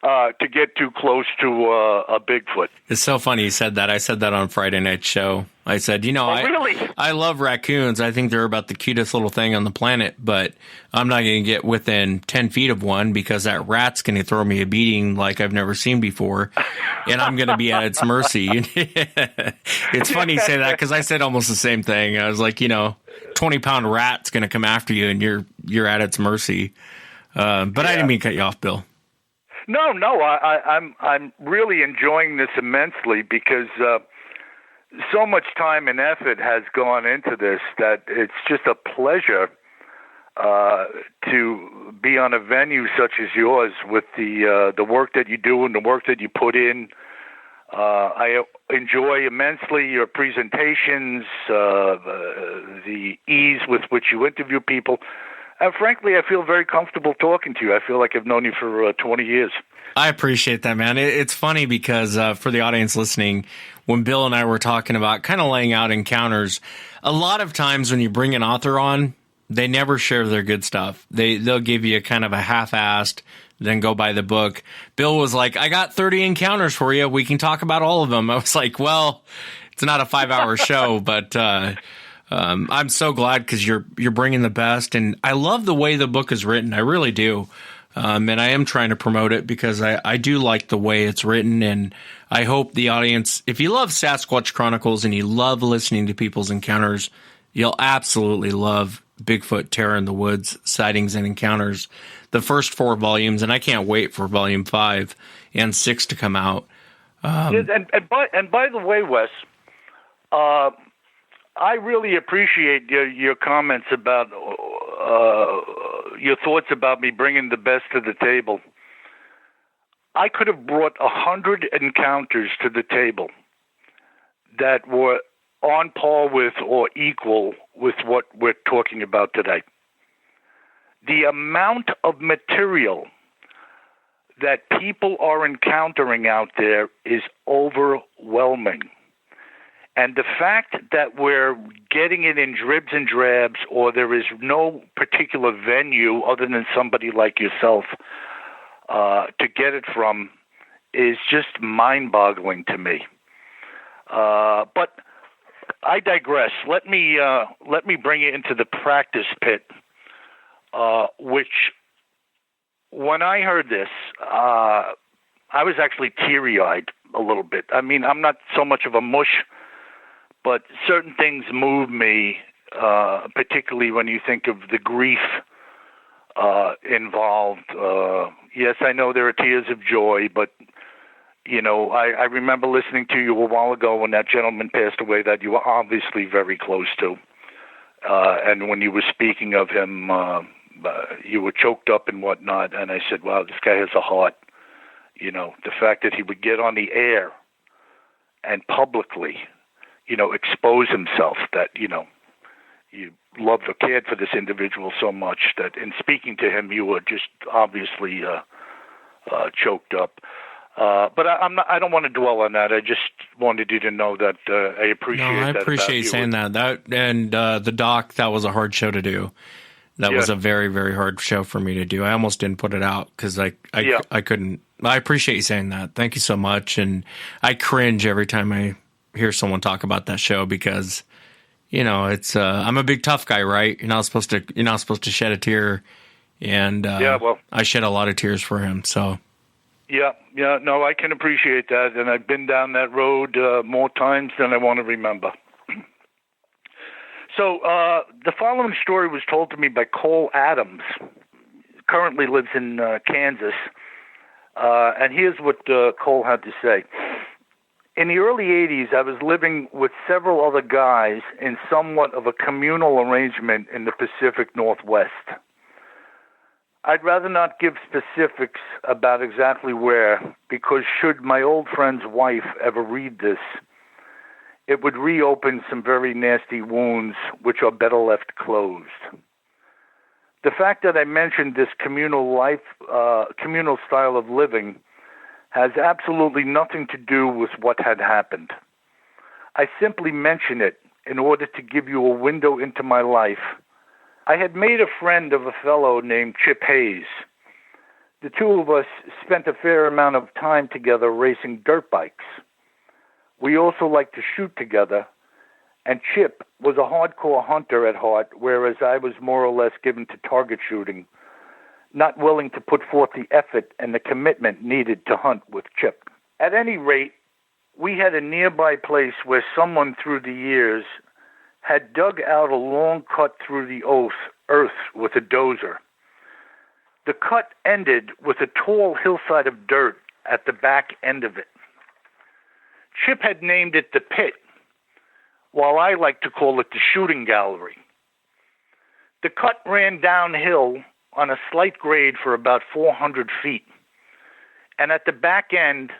to get too close to a Bigfoot. It's so funny you said that. I said that on Friday Night Show. I said, you know, I love raccoons. I think they're about the cutest little thing on the planet, but I'm not going to get within 10 feet of one because that rat's going to throw me a beating like I've never seen before, and I'm going to be at its mercy. It's funny you say that because I said almost the same thing. I was like, you know, 20-pound rat's going to come after you, and you're at its mercy. But yeah. I didn't mean to cut you off, Bill. No, I'm really enjoying this immensely because so much time and effort has gone into this that it's just a pleasure to be on a venue such as yours with the work that you do and the work that you put in. I enjoy immensely your presentations, the ease with which you interview people. Frankly, I feel very comfortable talking to you. I feel like I've known you for 20 years. I appreciate that, man. It's funny because for the audience listening, when Bill and I were talking about kind of laying out encounters, a lot of times when you bring an author on, they never share their good stuff. They'll give you kind of a half-assed, then go buy the book. Bill was like, I got 30 encounters for you. We can talk about all of them. I was like, well, it's not a 5-hour show, but I'm so glad because you're bringing the best, and I love the way the book is written. I really do, and I am trying to promote it because I do like the way it's written, and I hope the audience, if you love Sasquatch Chronicles and you love listening to people's encounters, you'll absolutely love Bigfoot Terror in the Woods, Sightings and Encounters, the first 4 volumes, and I can't wait for volume 5 and 6 to come out. And by the way, Wes, I really appreciate your comments about your thoughts about me bringing the best to the table. I could have brought 100 encounters to the table that were on par with or equal with what we're talking about today. The amount of material that people are encountering out there is overwhelming. And the fact that we're getting it in dribs and drabs, or there is no particular venue other than somebody like yourself to get it from, is just mind-boggling to me. But I digress. Let me bring you into the practice pit, which, when I heard this, I was actually teary-eyed a little bit. I mean, I'm not so much of a mush, but certain things move me, particularly when you think of the grief involved. Yes, I know there are tears of joy, but you know, I remember listening to you a while ago when that gentleman passed away that you were obviously very close to. And when you were speaking of him, you were choked up and whatnot. And I said, wow, this guy has a heart. You know, the fact that he would get on the air and publicly, you know, expose himself, that, you know, you loved or cared for this individual so much that in speaking to him, you were just obviously choked up. But I don't want to dwell on that. I just wanted you to know that I appreciate that. No, I appreciate you saying that. The doc, that was a hard show to do. That was a very, very hard show for me to do. I almost didn't put it out because I couldn't. I appreciate you saying that. Thank you so much. And I cringe every time I hear someone talk about that show because, you know, it's I'm a big tough guy, right? You're not supposed to shed a tear, and I shed a lot of tears for him. So. Yeah, no, I can appreciate that, and I've been down that road more times than I want to remember. So the following story was told to me by Cole Adams, currently lives in Kansas, and here's what Cole had to say. In the early 80s, I was living with several other guys in somewhat of a communal arrangement in the Pacific Northwest. I'd rather not give specifics about exactly where, because should my old friend's wife ever read this, it would reopen some very nasty wounds which are better left closed. The fact that I mentioned this communal style of living has absolutely nothing to do with what had happened. I simply mention it in order to give you a window into my life. I had made a friend of a fellow named Chip Hayes. The two of us spent a fair amount of time together racing dirt bikes. We also liked to shoot together, and Chip was a hardcore hunter at heart, whereas I was more or less given to target shooting, not willing to put forth the effort and the commitment needed to hunt with Chip. At any rate, we had a nearby place where someone through the years had dug out a long cut through the earth with a dozer. The cut ended with a tall hillside of dirt at the back end of it. Chip had named it the pit, while I like to call it the shooting gallery. The cut ran downhill on a slight grade for about 400 feet, and at the back end,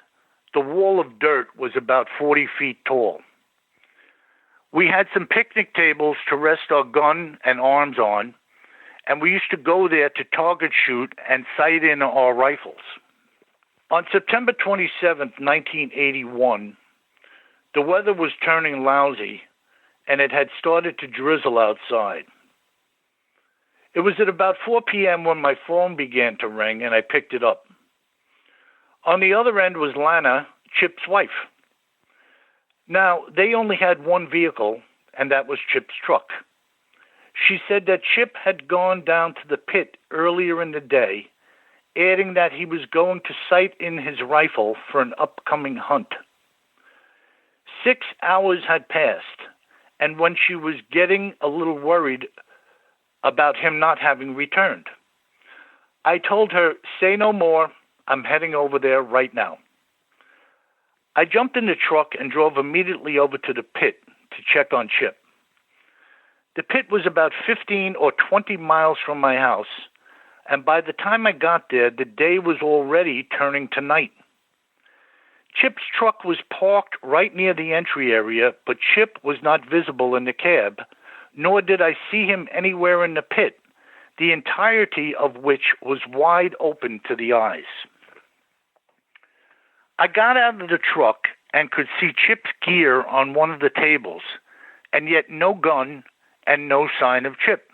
the wall of dirt was about 40 feet tall. We had some picnic tables to rest our gun and arms on, and we used to go there to target shoot and sight in our rifles. On September 27, 1981, the weather was turning lousy, and it had started to drizzle outside. It was at about 4 p.m. when my phone began to ring, and I picked it up. On the other end was Lana, Chip's wife. Now, they only had one vehicle, and that was Chip's truck. She said that Chip had gone down to the pit earlier in the day, adding that he was going to sight in his rifle for an upcoming hunt. 6 hours had passed, and when she was getting a little worried about him not having returned, I told her, "Say no more, I'm heading over there right now." I jumped in the truck and drove immediately over to the pit to check on Chip. The pit was about 15 or 20 miles from my house, and by the time I got there, the day was already turning to night. Chip's truck was parked right near the entry area, but Chip was not visible in the cab, nor did I see him anywhere in the pit, the entirety of which was wide open to the eyes. I got out of the truck and could see Chip's gear on one of the tables, and yet no gun and no sign of Chip.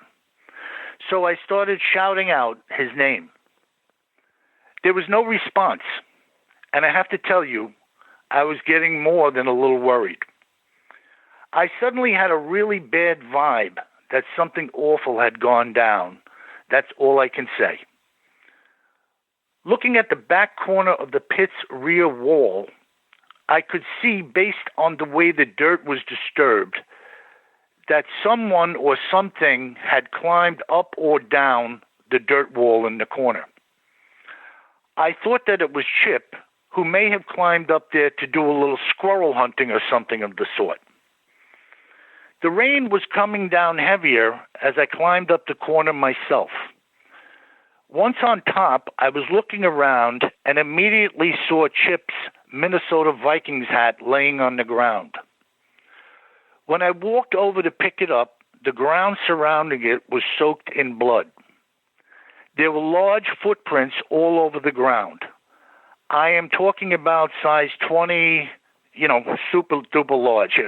So I started shouting out his name. There was no response, and I have to tell you, I was getting more than a little worried. I suddenly had a really bad vibe that something awful had gone down. That's all I can say. Looking at the back corner of the pit's rear wall, I could see, based on the way the dirt was disturbed, that someone or something had climbed up or down the dirt wall in the corner. I thought that it was Chip, who may have climbed up there to do a little squirrel hunting or something of the sort. The rain was coming down heavier as I climbed up the corner myself. Once on top, I was looking around and immediately saw Chip's Minnesota Vikings hat laying on the ground. When I walked over to pick it up, the ground surrounding it was soaked in blood. There were large footprints all over the ground. I am talking about size 20, super duper large.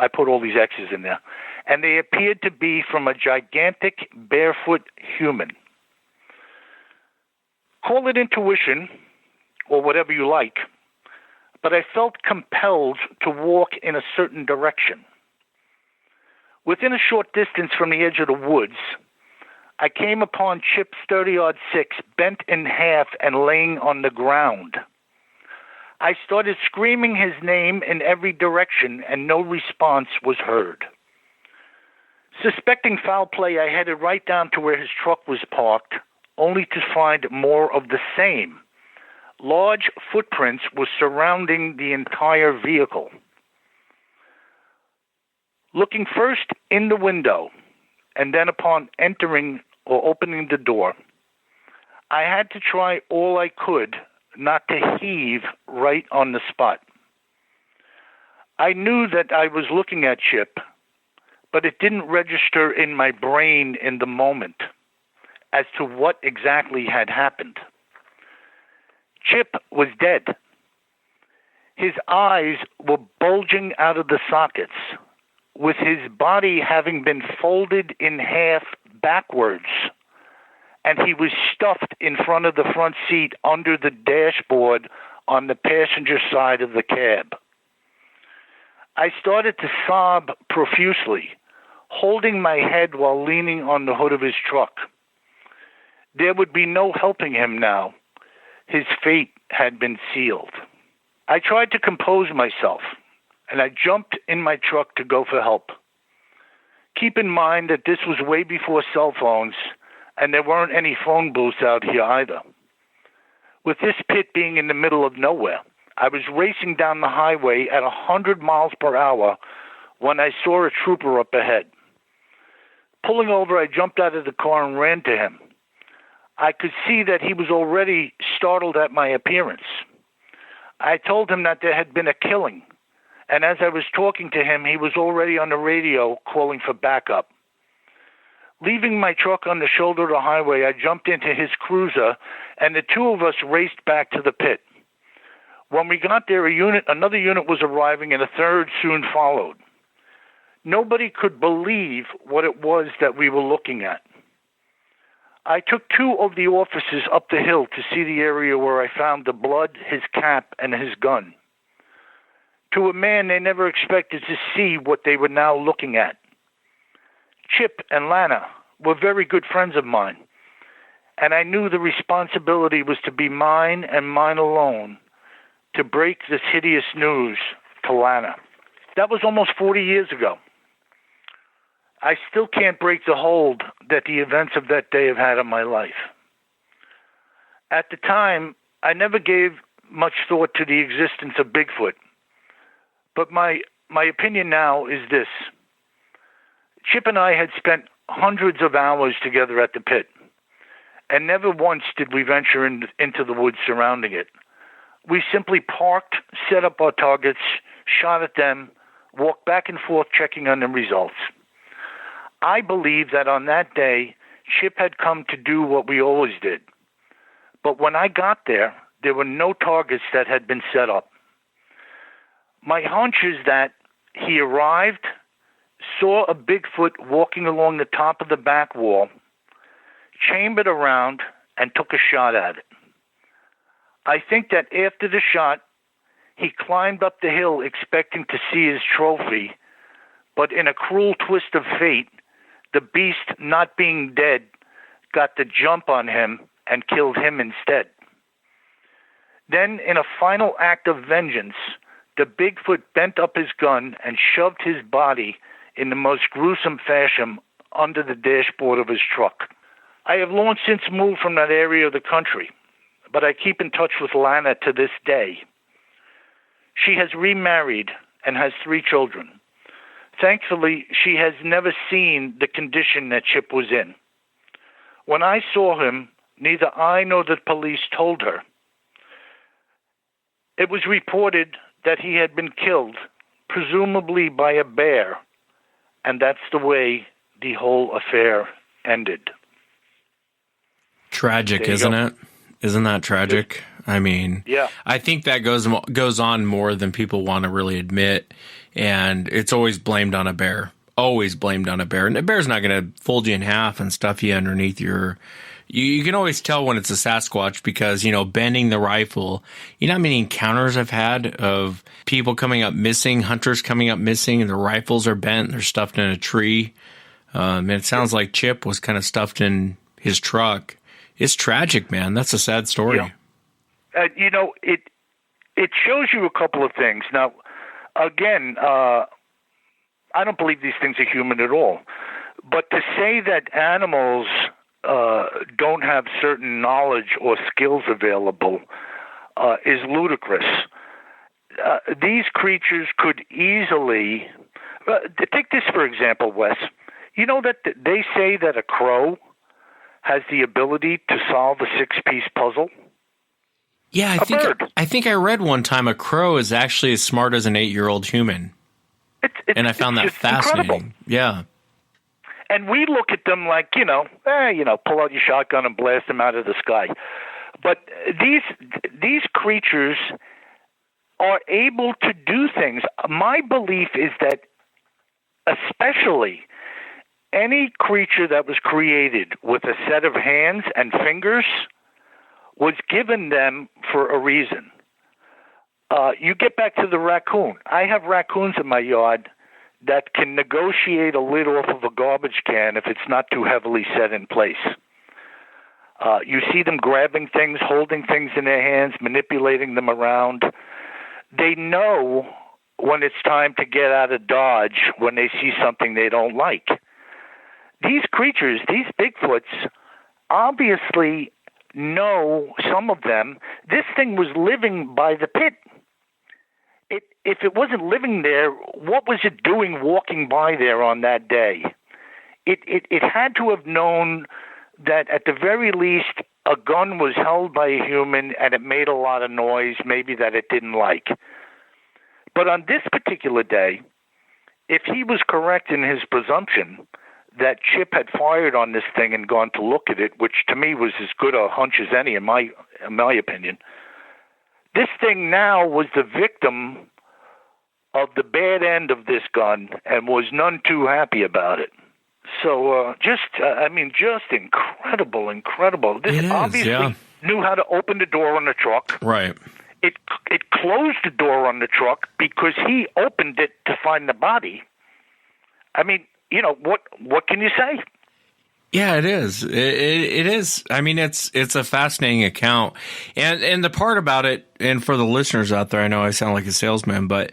I put all these X's in there. And they appeared to be from a gigantic barefoot human. Call it intuition or whatever you like, but I felt compelled to walk in a certain direction. Within a short distance from the edge of the woods, I came upon Chip's 30-06 bent in half and laying on the ground. I started screaming his name in every direction, and no response was heard. Suspecting foul play, I headed right down to where his truck was parked, only to find more of the same. Large footprints were surrounding the entire vehicle. Looking first in the window, and then upon entering or opening the door, I had to try all I could not to heave right on the spot. I knew that I was looking at Chip, but it didn't register in my brain in the moment as to what exactly had happened. Chip was dead. His eyes were bulging out of the sockets, with his body having been folded in half backwards, and he was stuffed in front of the front seat under the dashboard on the passenger side of the cab. I started to sob profusely, holding my head while leaning on the hood of his truck. There would be no helping him now. His fate had been sealed. I tried to compose myself, and I jumped in my truck to go for help. Keep in mind that this was way before cell phones, and there weren't any phone booths out here either. With this pit being in the middle of nowhere, I was racing down the highway at 100 miles per hour when I saw a trooper up ahead. Pulling over, I jumped out of the car and ran to him. I could see that he was already startled at my appearance. I told him that there had been a killing, and as I was talking to him, he was already on the radio calling for backup. Leaving my truck on the shoulder of the highway, I jumped into his cruiser, and the two of us raced back to the pit. When we got there, another unit was arriving, and a third soon followed. Nobody could believe what it was that we were looking at. I took two of the officers up the hill to see the area where I found the blood, his cap, and his gun. To a man, they never expected to see what they were now looking at. Chip and Lana were very good friends of mine, and I knew the responsibility was to be mine and mine alone to break this hideous news to Lana. That was almost 40 years ago. I still can't break the hold that the events of that day have had on my life. At the time, I never gave much thought to the existence of Bigfoot, but my opinion now is this. Chip and I had spent hundreds of hours together at the pit, and never once did we venture into the woods surrounding it. We simply parked, set up our targets, shot at them, walked back and forth checking on the results. I believe that on that day, Chip had come to do what we always did. But when I got there, There were no targets that had been set up. My hunch is that he arrived, saw a Bigfoot walking along the top of the back wall, chambered around, and took a shot at it. I think that after the shot, he climbed up the hill expecting to see his trophy, but in a cruel twist of fate, the beast, not being dead, got the jump on him and killed him instead. Then, in a final act of vengeance, the Bigfoot bent up his gun and shoved his body in the most gruesome fashion under the dashboard of his truck. I have long since moved from that area of the country, but I keep in touch with Lana to this day. She has remarried and has 3 children. Thankfully, she has never seen the condition that Chip was in. When I saw him, neither I nor the police told her. It was reported that he had been killed, presumably by a bear, and that's the way the whole affair ended. Tragic, isn't it? Isn't that tragic? I mean, yeah. I think that goes on more than people want to really admit, and it's always blamed on a bear. Always blamed on a bear. And a bear's not going to fold you in half and stuff you underneath your... You can always tell when it's a Sasquatch because, bending the rifle. You know how many encounters I've had of people coming up missing, hunters coming up missing, and their rifles are bent, they're stuffed in a tree. And it sounds like Chip was kind of stuffed in his truck. It's tragic, man. That's a sad story. Yeah. It shows you a couple of things. Now, again, I don't believe these things are human at all. But to say that animals don't have certain knowledge or skills available is ludicrous. These creatures could easily... take this, for example, Wes. You know that they say that a crow has the ability to solve a 6-piece puzzle? Yeah, I think I read one time a crow is actually as smart as an 8-year-old human. And I found that fascinating. Incredible. Yeah. And we look at them like, pull out your shotgun and blast them out of the sky. But these creatures are able to do things. My belief is that especially any creature that was created with a set of hands and fingers was given them for a reason. You get back to the raccoon. I have raccoons in my yard that can negotiate a lid off of a garbage can if it's not too heavily set in place. You see them grabbing things, holding things in their hands, manipulating them around. They know when it's time to get out of Dodge when they see something they don't like. These creatures, these Bigfoots, obviously know, some of them, this thing was living by the pit. If it wasn't living there, what was it doing walking by there on that day? It had to have known that at the very least a gun was held by a human and it made a lot of noise, maybe that it didn't like. But on this particular day, if he was correct in his presumption that Chip had fired on this thing and gone to look at it, which to me was as good a hunch as any in my opinion, this thing now was the victim of the bad end of this gun and was none too happy about it. So just incredible. This obviously knew how to open the door on the truck. Right. It closed the door on the truck because he opened it to find the body. I mean, what can you say? Yeah, it is. It is. I mean, it's a fascinating account. And the part about it, and for the listeners out there, I know I sound like a salesman, but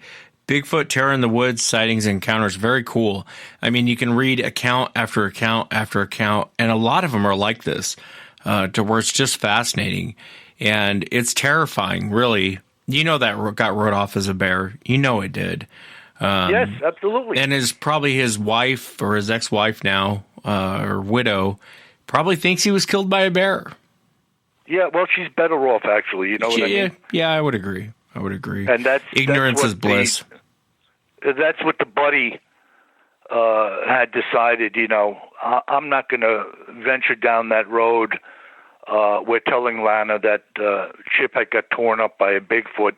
Bigfoot Terror in the Woods, Sightings and Encounters, very cool. I mean, you can read account after account after account, and a lot of them are like this, to where it's just fascinating. And it's terrifying, really. That got wrote off as a bear. It did. Yes, absolutely. And probably his wife or his ex-wife now, or widow, probably thinks he was killed by a bear. Yeah, well, she's better off, actually. You know what I mean? Yeah, I would agree. And ignorance is bliss. That's what the buddy had decided. I'm not going to venture down that road were telling Lana that Chip had got torn up by a Bigfoot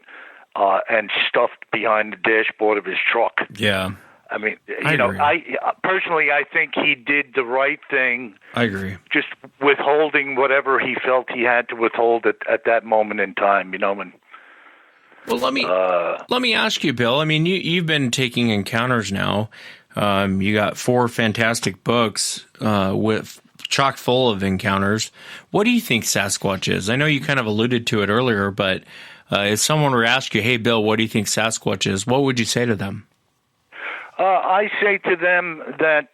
and stuffed behind the dashboard of his truck. Yeah. I mean, I agree. I think he did the right thing. I agree. Just withholding whatever he felt he had to withhold at that moment in time, And well, let me ask you, Bill. I mean, you've been taking encounters now. You got 4 fantastic books with chock full of encounters. What do you think Sasquatch is? I know you kind of alluded to it earlier, but if someone were to ask you, "Hey, Bill, what do you think Sasquatch is?" What would you say to them? I say to them that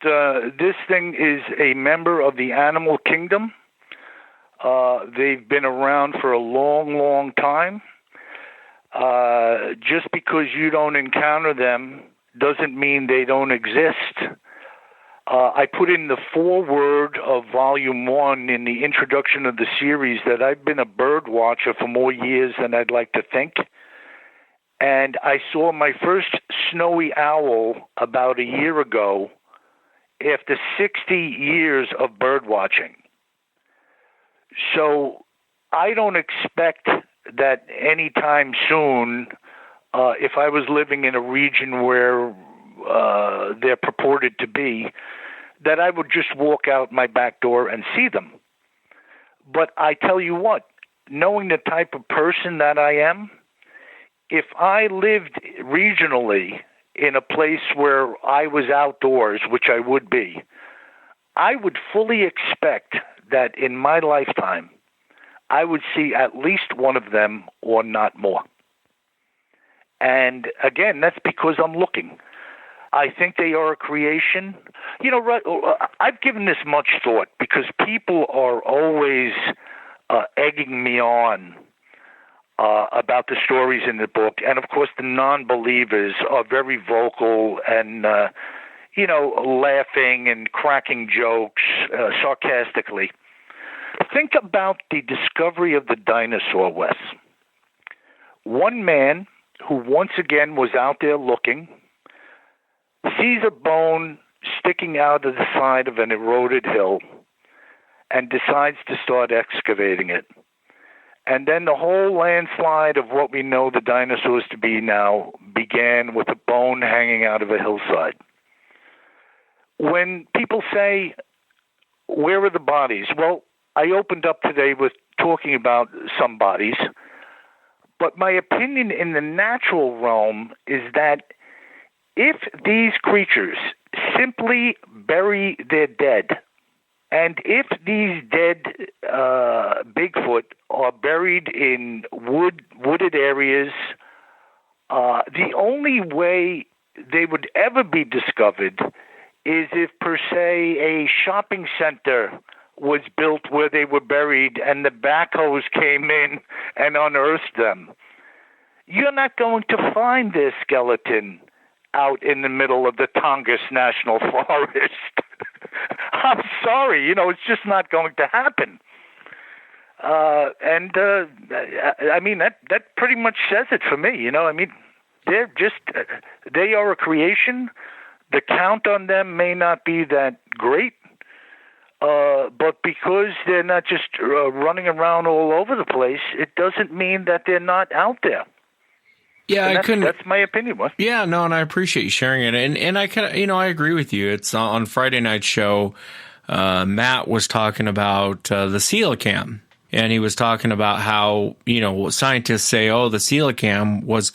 this thing is a member of the animal kingdom. They've been around for a long, long time. Just because you don't encounter them doesn't mean they don't exist. I put in the foreword of Volume 1 in the introduction of the series that I've been a bird watcher for more years than I'd like to think. And I saw my first snowy owl about a year ago after 60 years of bird watching. So I don't expect that anytime soon, if I was living in a region where they're purported to be, that I would just walk out my back door and see them. But I tell you what, knowing the type of person that I am, if I lived regionally in a place where I was outdoors, which I would be, I would fully expect that in my lifetime, I would see at least one of them or not more. And again, that's because I'm looking. I think they are a creation. I've given this much thought because people are always egging me on about the stories in the book. And, of course, the non-believers are very vocal and, laughing and cracking jokes sarcastically. Think about the discovery of the dinosaur, Wes. One man who once again was out there looking sees a bone sticking out of the side of an eroded hill and decides to start excavating it. And then the whole landslide of what we know the dinosaurs to be now began with a bone hanging out of a hillside. When people say, where are the bodies? Well, I opened up today with talking about some bodies, but my opinion in the natural realm is that if these creatures simply bury their dead, and if these dead Bigfoot are buried in wooded areas, the only way they would ever be discovered is if, per se, a shopping center was built where they were buried and the backhoes came in and unearthed them. You're not going to find their skeleton out in the middle of the Tongass National Forest. I'm sorry, it's just not going to happen. I mean, that pretty much says it for me, I mean, they are a creation. The count on them may not be that great, but because they're not just running around all over the place, it doesn't mean that they're not out there. Yeah, that's my opinion. What? Yeah, no, and I appreciate you sharing it. And I kind of, I agree with you. It's on Friday night show. Matt was talking about the coelacanth, and he was talking about how scientists say, the coelacanth was,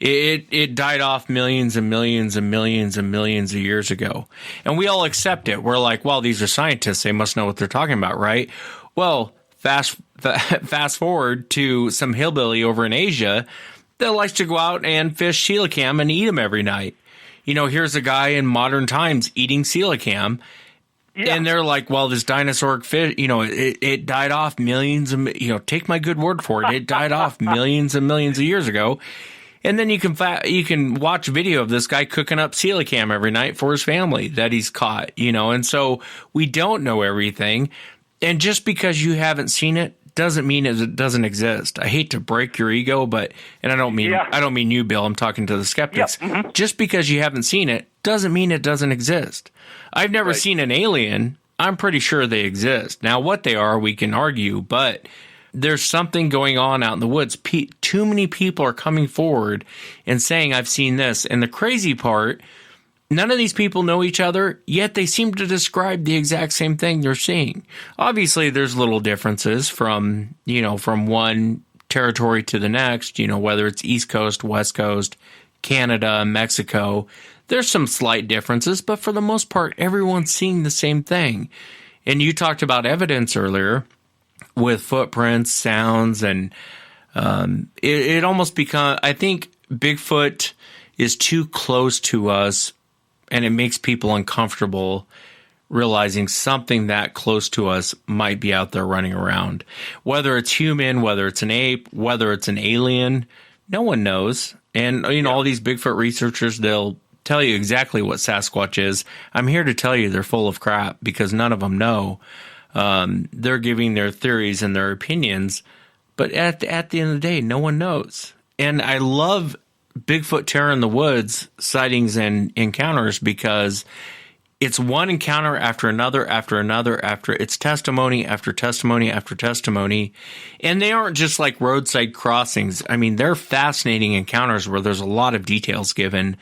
it died off millions and millions and millions and millions of years ago, and we all accept it. We're like, well, these are scientists; they must know what they're talking about, right? Well, fast forward to some hillbilly over in Asia that likes to go out and fish coelacanth and eat them every night. Here's a guy in modern times eating coelacanth, and they're like, well, this dinosauric fish, it died off millions of, take my good word for it. It died off millions and millions of years ago. And then you can watch a video of this guy cooking up coelacanth every night for his family that he's caught, and so we don't know everything. And just because you haven't seen it doesn't mean it doesn't exist. I hate to break your ego, and I don't mean you, Bill. I'm talking to the skeptics. Yeah. Mm-hmm. Just because you haven't seen it doesn't mean it doesn't exist. I've never seen an alien. I'm pretty sure they exist. Now, what they are, we can argue, but there's something going on out in the woods. Too many people are coming forward and saying, I've seen this. And the crazy part, none of these people know each other, yet they seem to describe the exact same thing they're seeing. Obviously, there's little differences from one territory to the next, whether it's East Coast, West Coast, Canada, Mexico. There's some slight differences, but for the most part, everyone's seeing the same thing. And you talked about evidence earlier with footprints, sounds, and it almost becomes, I think Bigfoot is too close to us, and it makes people uncomfortable realizing something that close to us might be out there running around. Whether it's human, whether it's an ape, whether it's an alien, no one knows. And, all these Bigfoot researchers, they'll tell you exactly what Sasquatch is. I'm here to tell you they're full of crap because none of them know. They're giving their theories and their opinions, but at the end of the day, no one knows. And I love Bigfoot Terror in the Woods, Sightings and Encounters, because it's one encounter after another, after it's testimony after testimony after testimony. And they aren't just like roadside crossings. I mean, they're fascinating encounters where there's a lot of details given.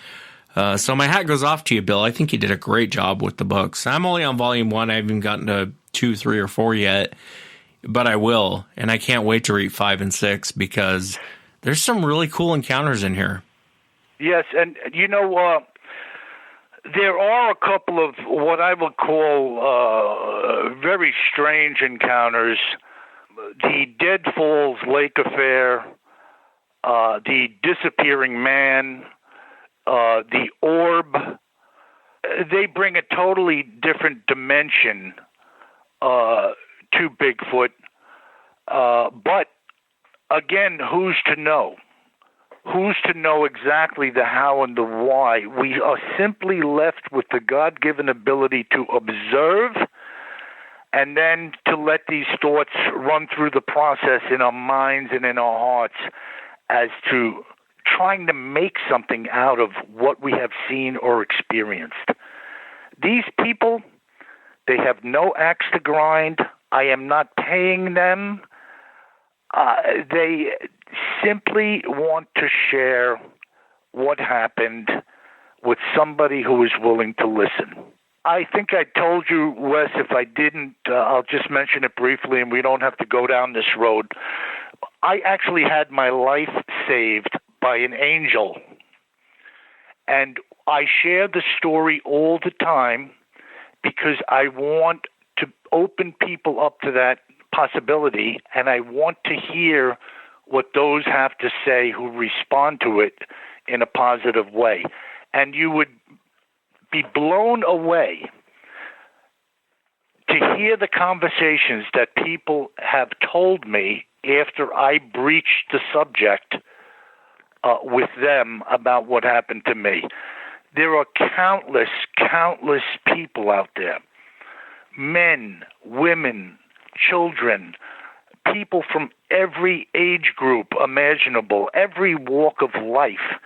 So my hat goes off to you, Bill. I think you did a great job with the books. I'm only on volume 1. I haven't gotten to 2, 3, or 4 yet, but I will. And I can't wait to read 5 and 6 because there's some really cool encounters in here. Yes, and there are a couple of what I would call very strange encounters. The Dead Falls Lake Affair, the Disappearing Man, the Orb. They bring a totally different dimension to Bigfoot. But, again, who's to know? Who's to know exactly the how and the why? We are simply left with the God-given ability to observe and then to let these thoughts run through the process in our minds and in our hearts as to trying to make something out of what we have seen or experienced. These people, they have no axe to grind. I am not paying them. They simply want to share what happened with somebody who is willing to listen. I think I told you, Wes, if I didn't, I'll just mention it briefly and we don't have to go down this road. I actually had my life saved by an angel. And I share the story all the time because I want to open people up to that possibility, and I want to hear what those have to say who respond to it in a positive way. And you would be blown away to hear the conversations that people have told me after I breached the subject with them about what happened to me. There are countless people out there, men, women, children, people from every age group imaginable, every walk of life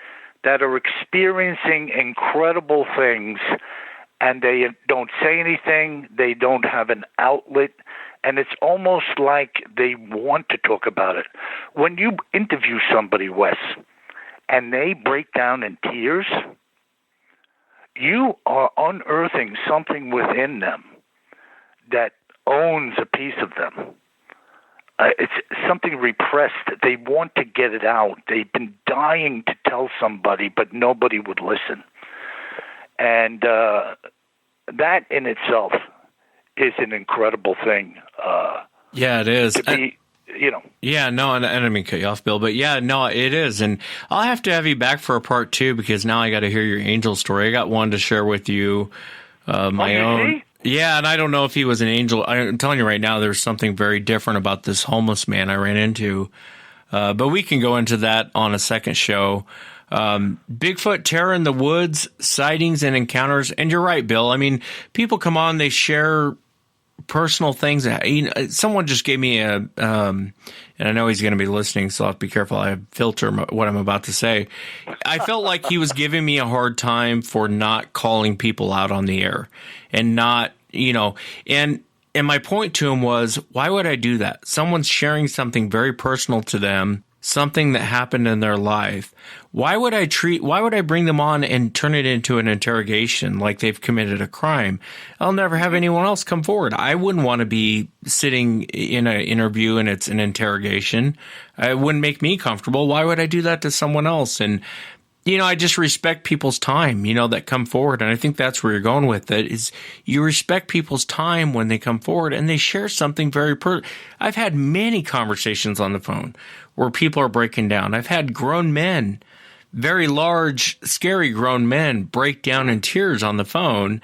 that are experiencing incredible things, and they don't say anything, they don't have an outlet, and it's almost like they want to talk about it. When you interview somebody, Wes, and they break down in tears, you are unearthing something within them that owns a piece of them. It's something repressed. They want to get it out. They've been dying to tell somebody, but nobody would listen. And that in itself is an incredible thing. Yeah, it is. To be, Yeah, no, and I don't mean to cut you off, Bill, but yeah, no, it is. And I'll have to have you back for a part 2 because now I got to hear your angel story. I got one to share with you, my own. See? Yeah, and I don't know if he was an angel. I'm telling you right now, there's something very different about this homeless man I ran into. But we can go into that on a second show. Bigfoot Terror in the Woods, Sightings and Encounters. And you're right, Bill. I mean, people come on, they share personal things. Someone just gave me and I know he's going to be listening, so I'll have to be careful. I filter what I'm about to say. I felt like he was giving me a hard time for not calling people out on the air and not, and my point to him was, why would I do that? Someone's sharing something very personal to them, something that happened in their life. Why would I bring them on and turn it into an interrogation like they've committed a crime? I'll never have anyone else come forward. I wouldn't want to be sitting in an interview and it's an interrogation. It wouldn't make me comfortable. Why would I do that to someone else? And, I just respect people's time, that come forward. And I think that's where you're going with it, is you respect people's time when they come forward and they share something very I've had many conversations on the phone where people are breaking down. I've had grown men, very large, scary grown men, break down in tears on the phone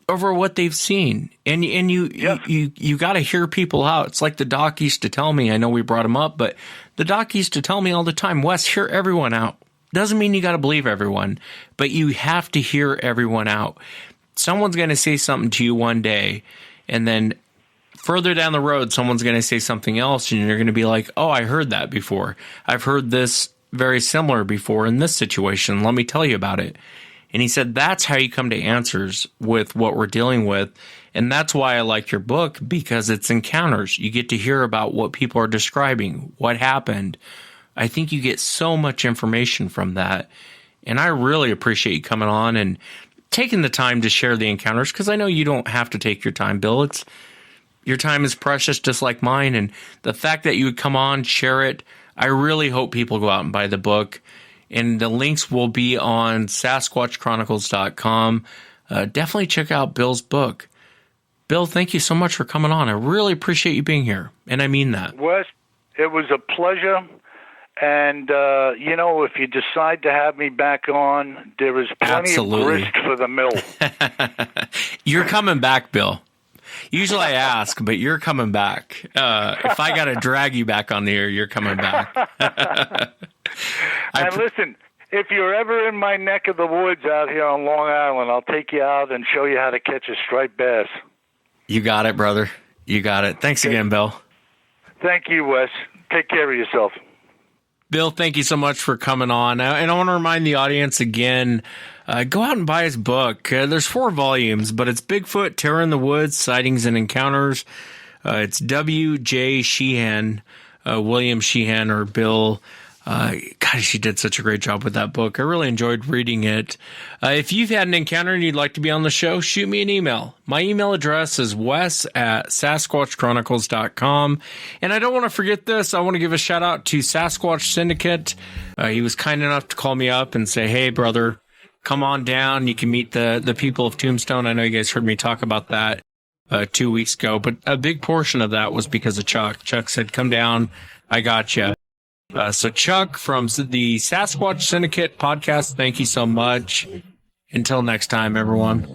over what they've seen. And you got to hear people out. It's like the doc used to tell me. I know we brought him up, but the doc used to tell me all the time, Wes, hear everyone out. Doesn't mean you got to believe everyone, but you have to hear everyone out. Someone's going to say something to you one day, and then further down the road, someone's going to say something else, and you're going to be like, oh, I heard that before. I've heard this very similar before in this situation. Let me tell you about it. And he said, that's how you come to answers with what we're dealing with. And that's why I like your book, because it's encounters. You get to hear about what people are describing, what happened. I think you get so much information from that. And I really appreciate you coming on and taking the time to share the encounters, because I know you don't have to take your time, Bill. Your time is precious, just like mine. And the fact that you would come on, share it, I really hope people go out and buy the book. And the links will be on SasquatchChronicles.com. Definitely check out Bill's book. Bill, thank you so much for coming on. I really appreciate you being here. And I mean that. Wes, it was a pleasure. And, if you decide to have me back on, there is plenty of grist for the mill. You're coming back, Bill. Usually I ask, but you're coming back. If I got to drag you back on the air, you're coming back. And listen, if you're ever in my neck of the woods out here on Long Island, I'll take you out and show you how to catch a striped bass. You got it, brother. You got it. Thanks again, Bill. Thank you, Wes. Take care of yourself. Bill, thank you so much for coming on. And I want to remind the audience again, go out and buy his book. There's 4 volumes, but it's Bigfoot Terror in the Woods, Sightings and Encounters. It's W.J. Sheehan, William Sheehan, or Bill. Gosh, he did such a great job with that book. I really enjoyed reading it. If you've had an encounter and you'd like to be on the show, shoot me an email. My email address is wes@sasquatchchronicles.com. And I don't want to forget this. I want to give a shout out to Sasquatch Syndicate. He was kind enough to call me up and say, hey, brother, come on down. You can meet the people of Tombstone. I know you guys heard me talk about that 2 weeks ago, but a big portion of that was because of Chuck. Chuck said, come down. I got you. So Chuck from the Sasquatch Syndicate podcast, thank you so much. Until next time, everyone.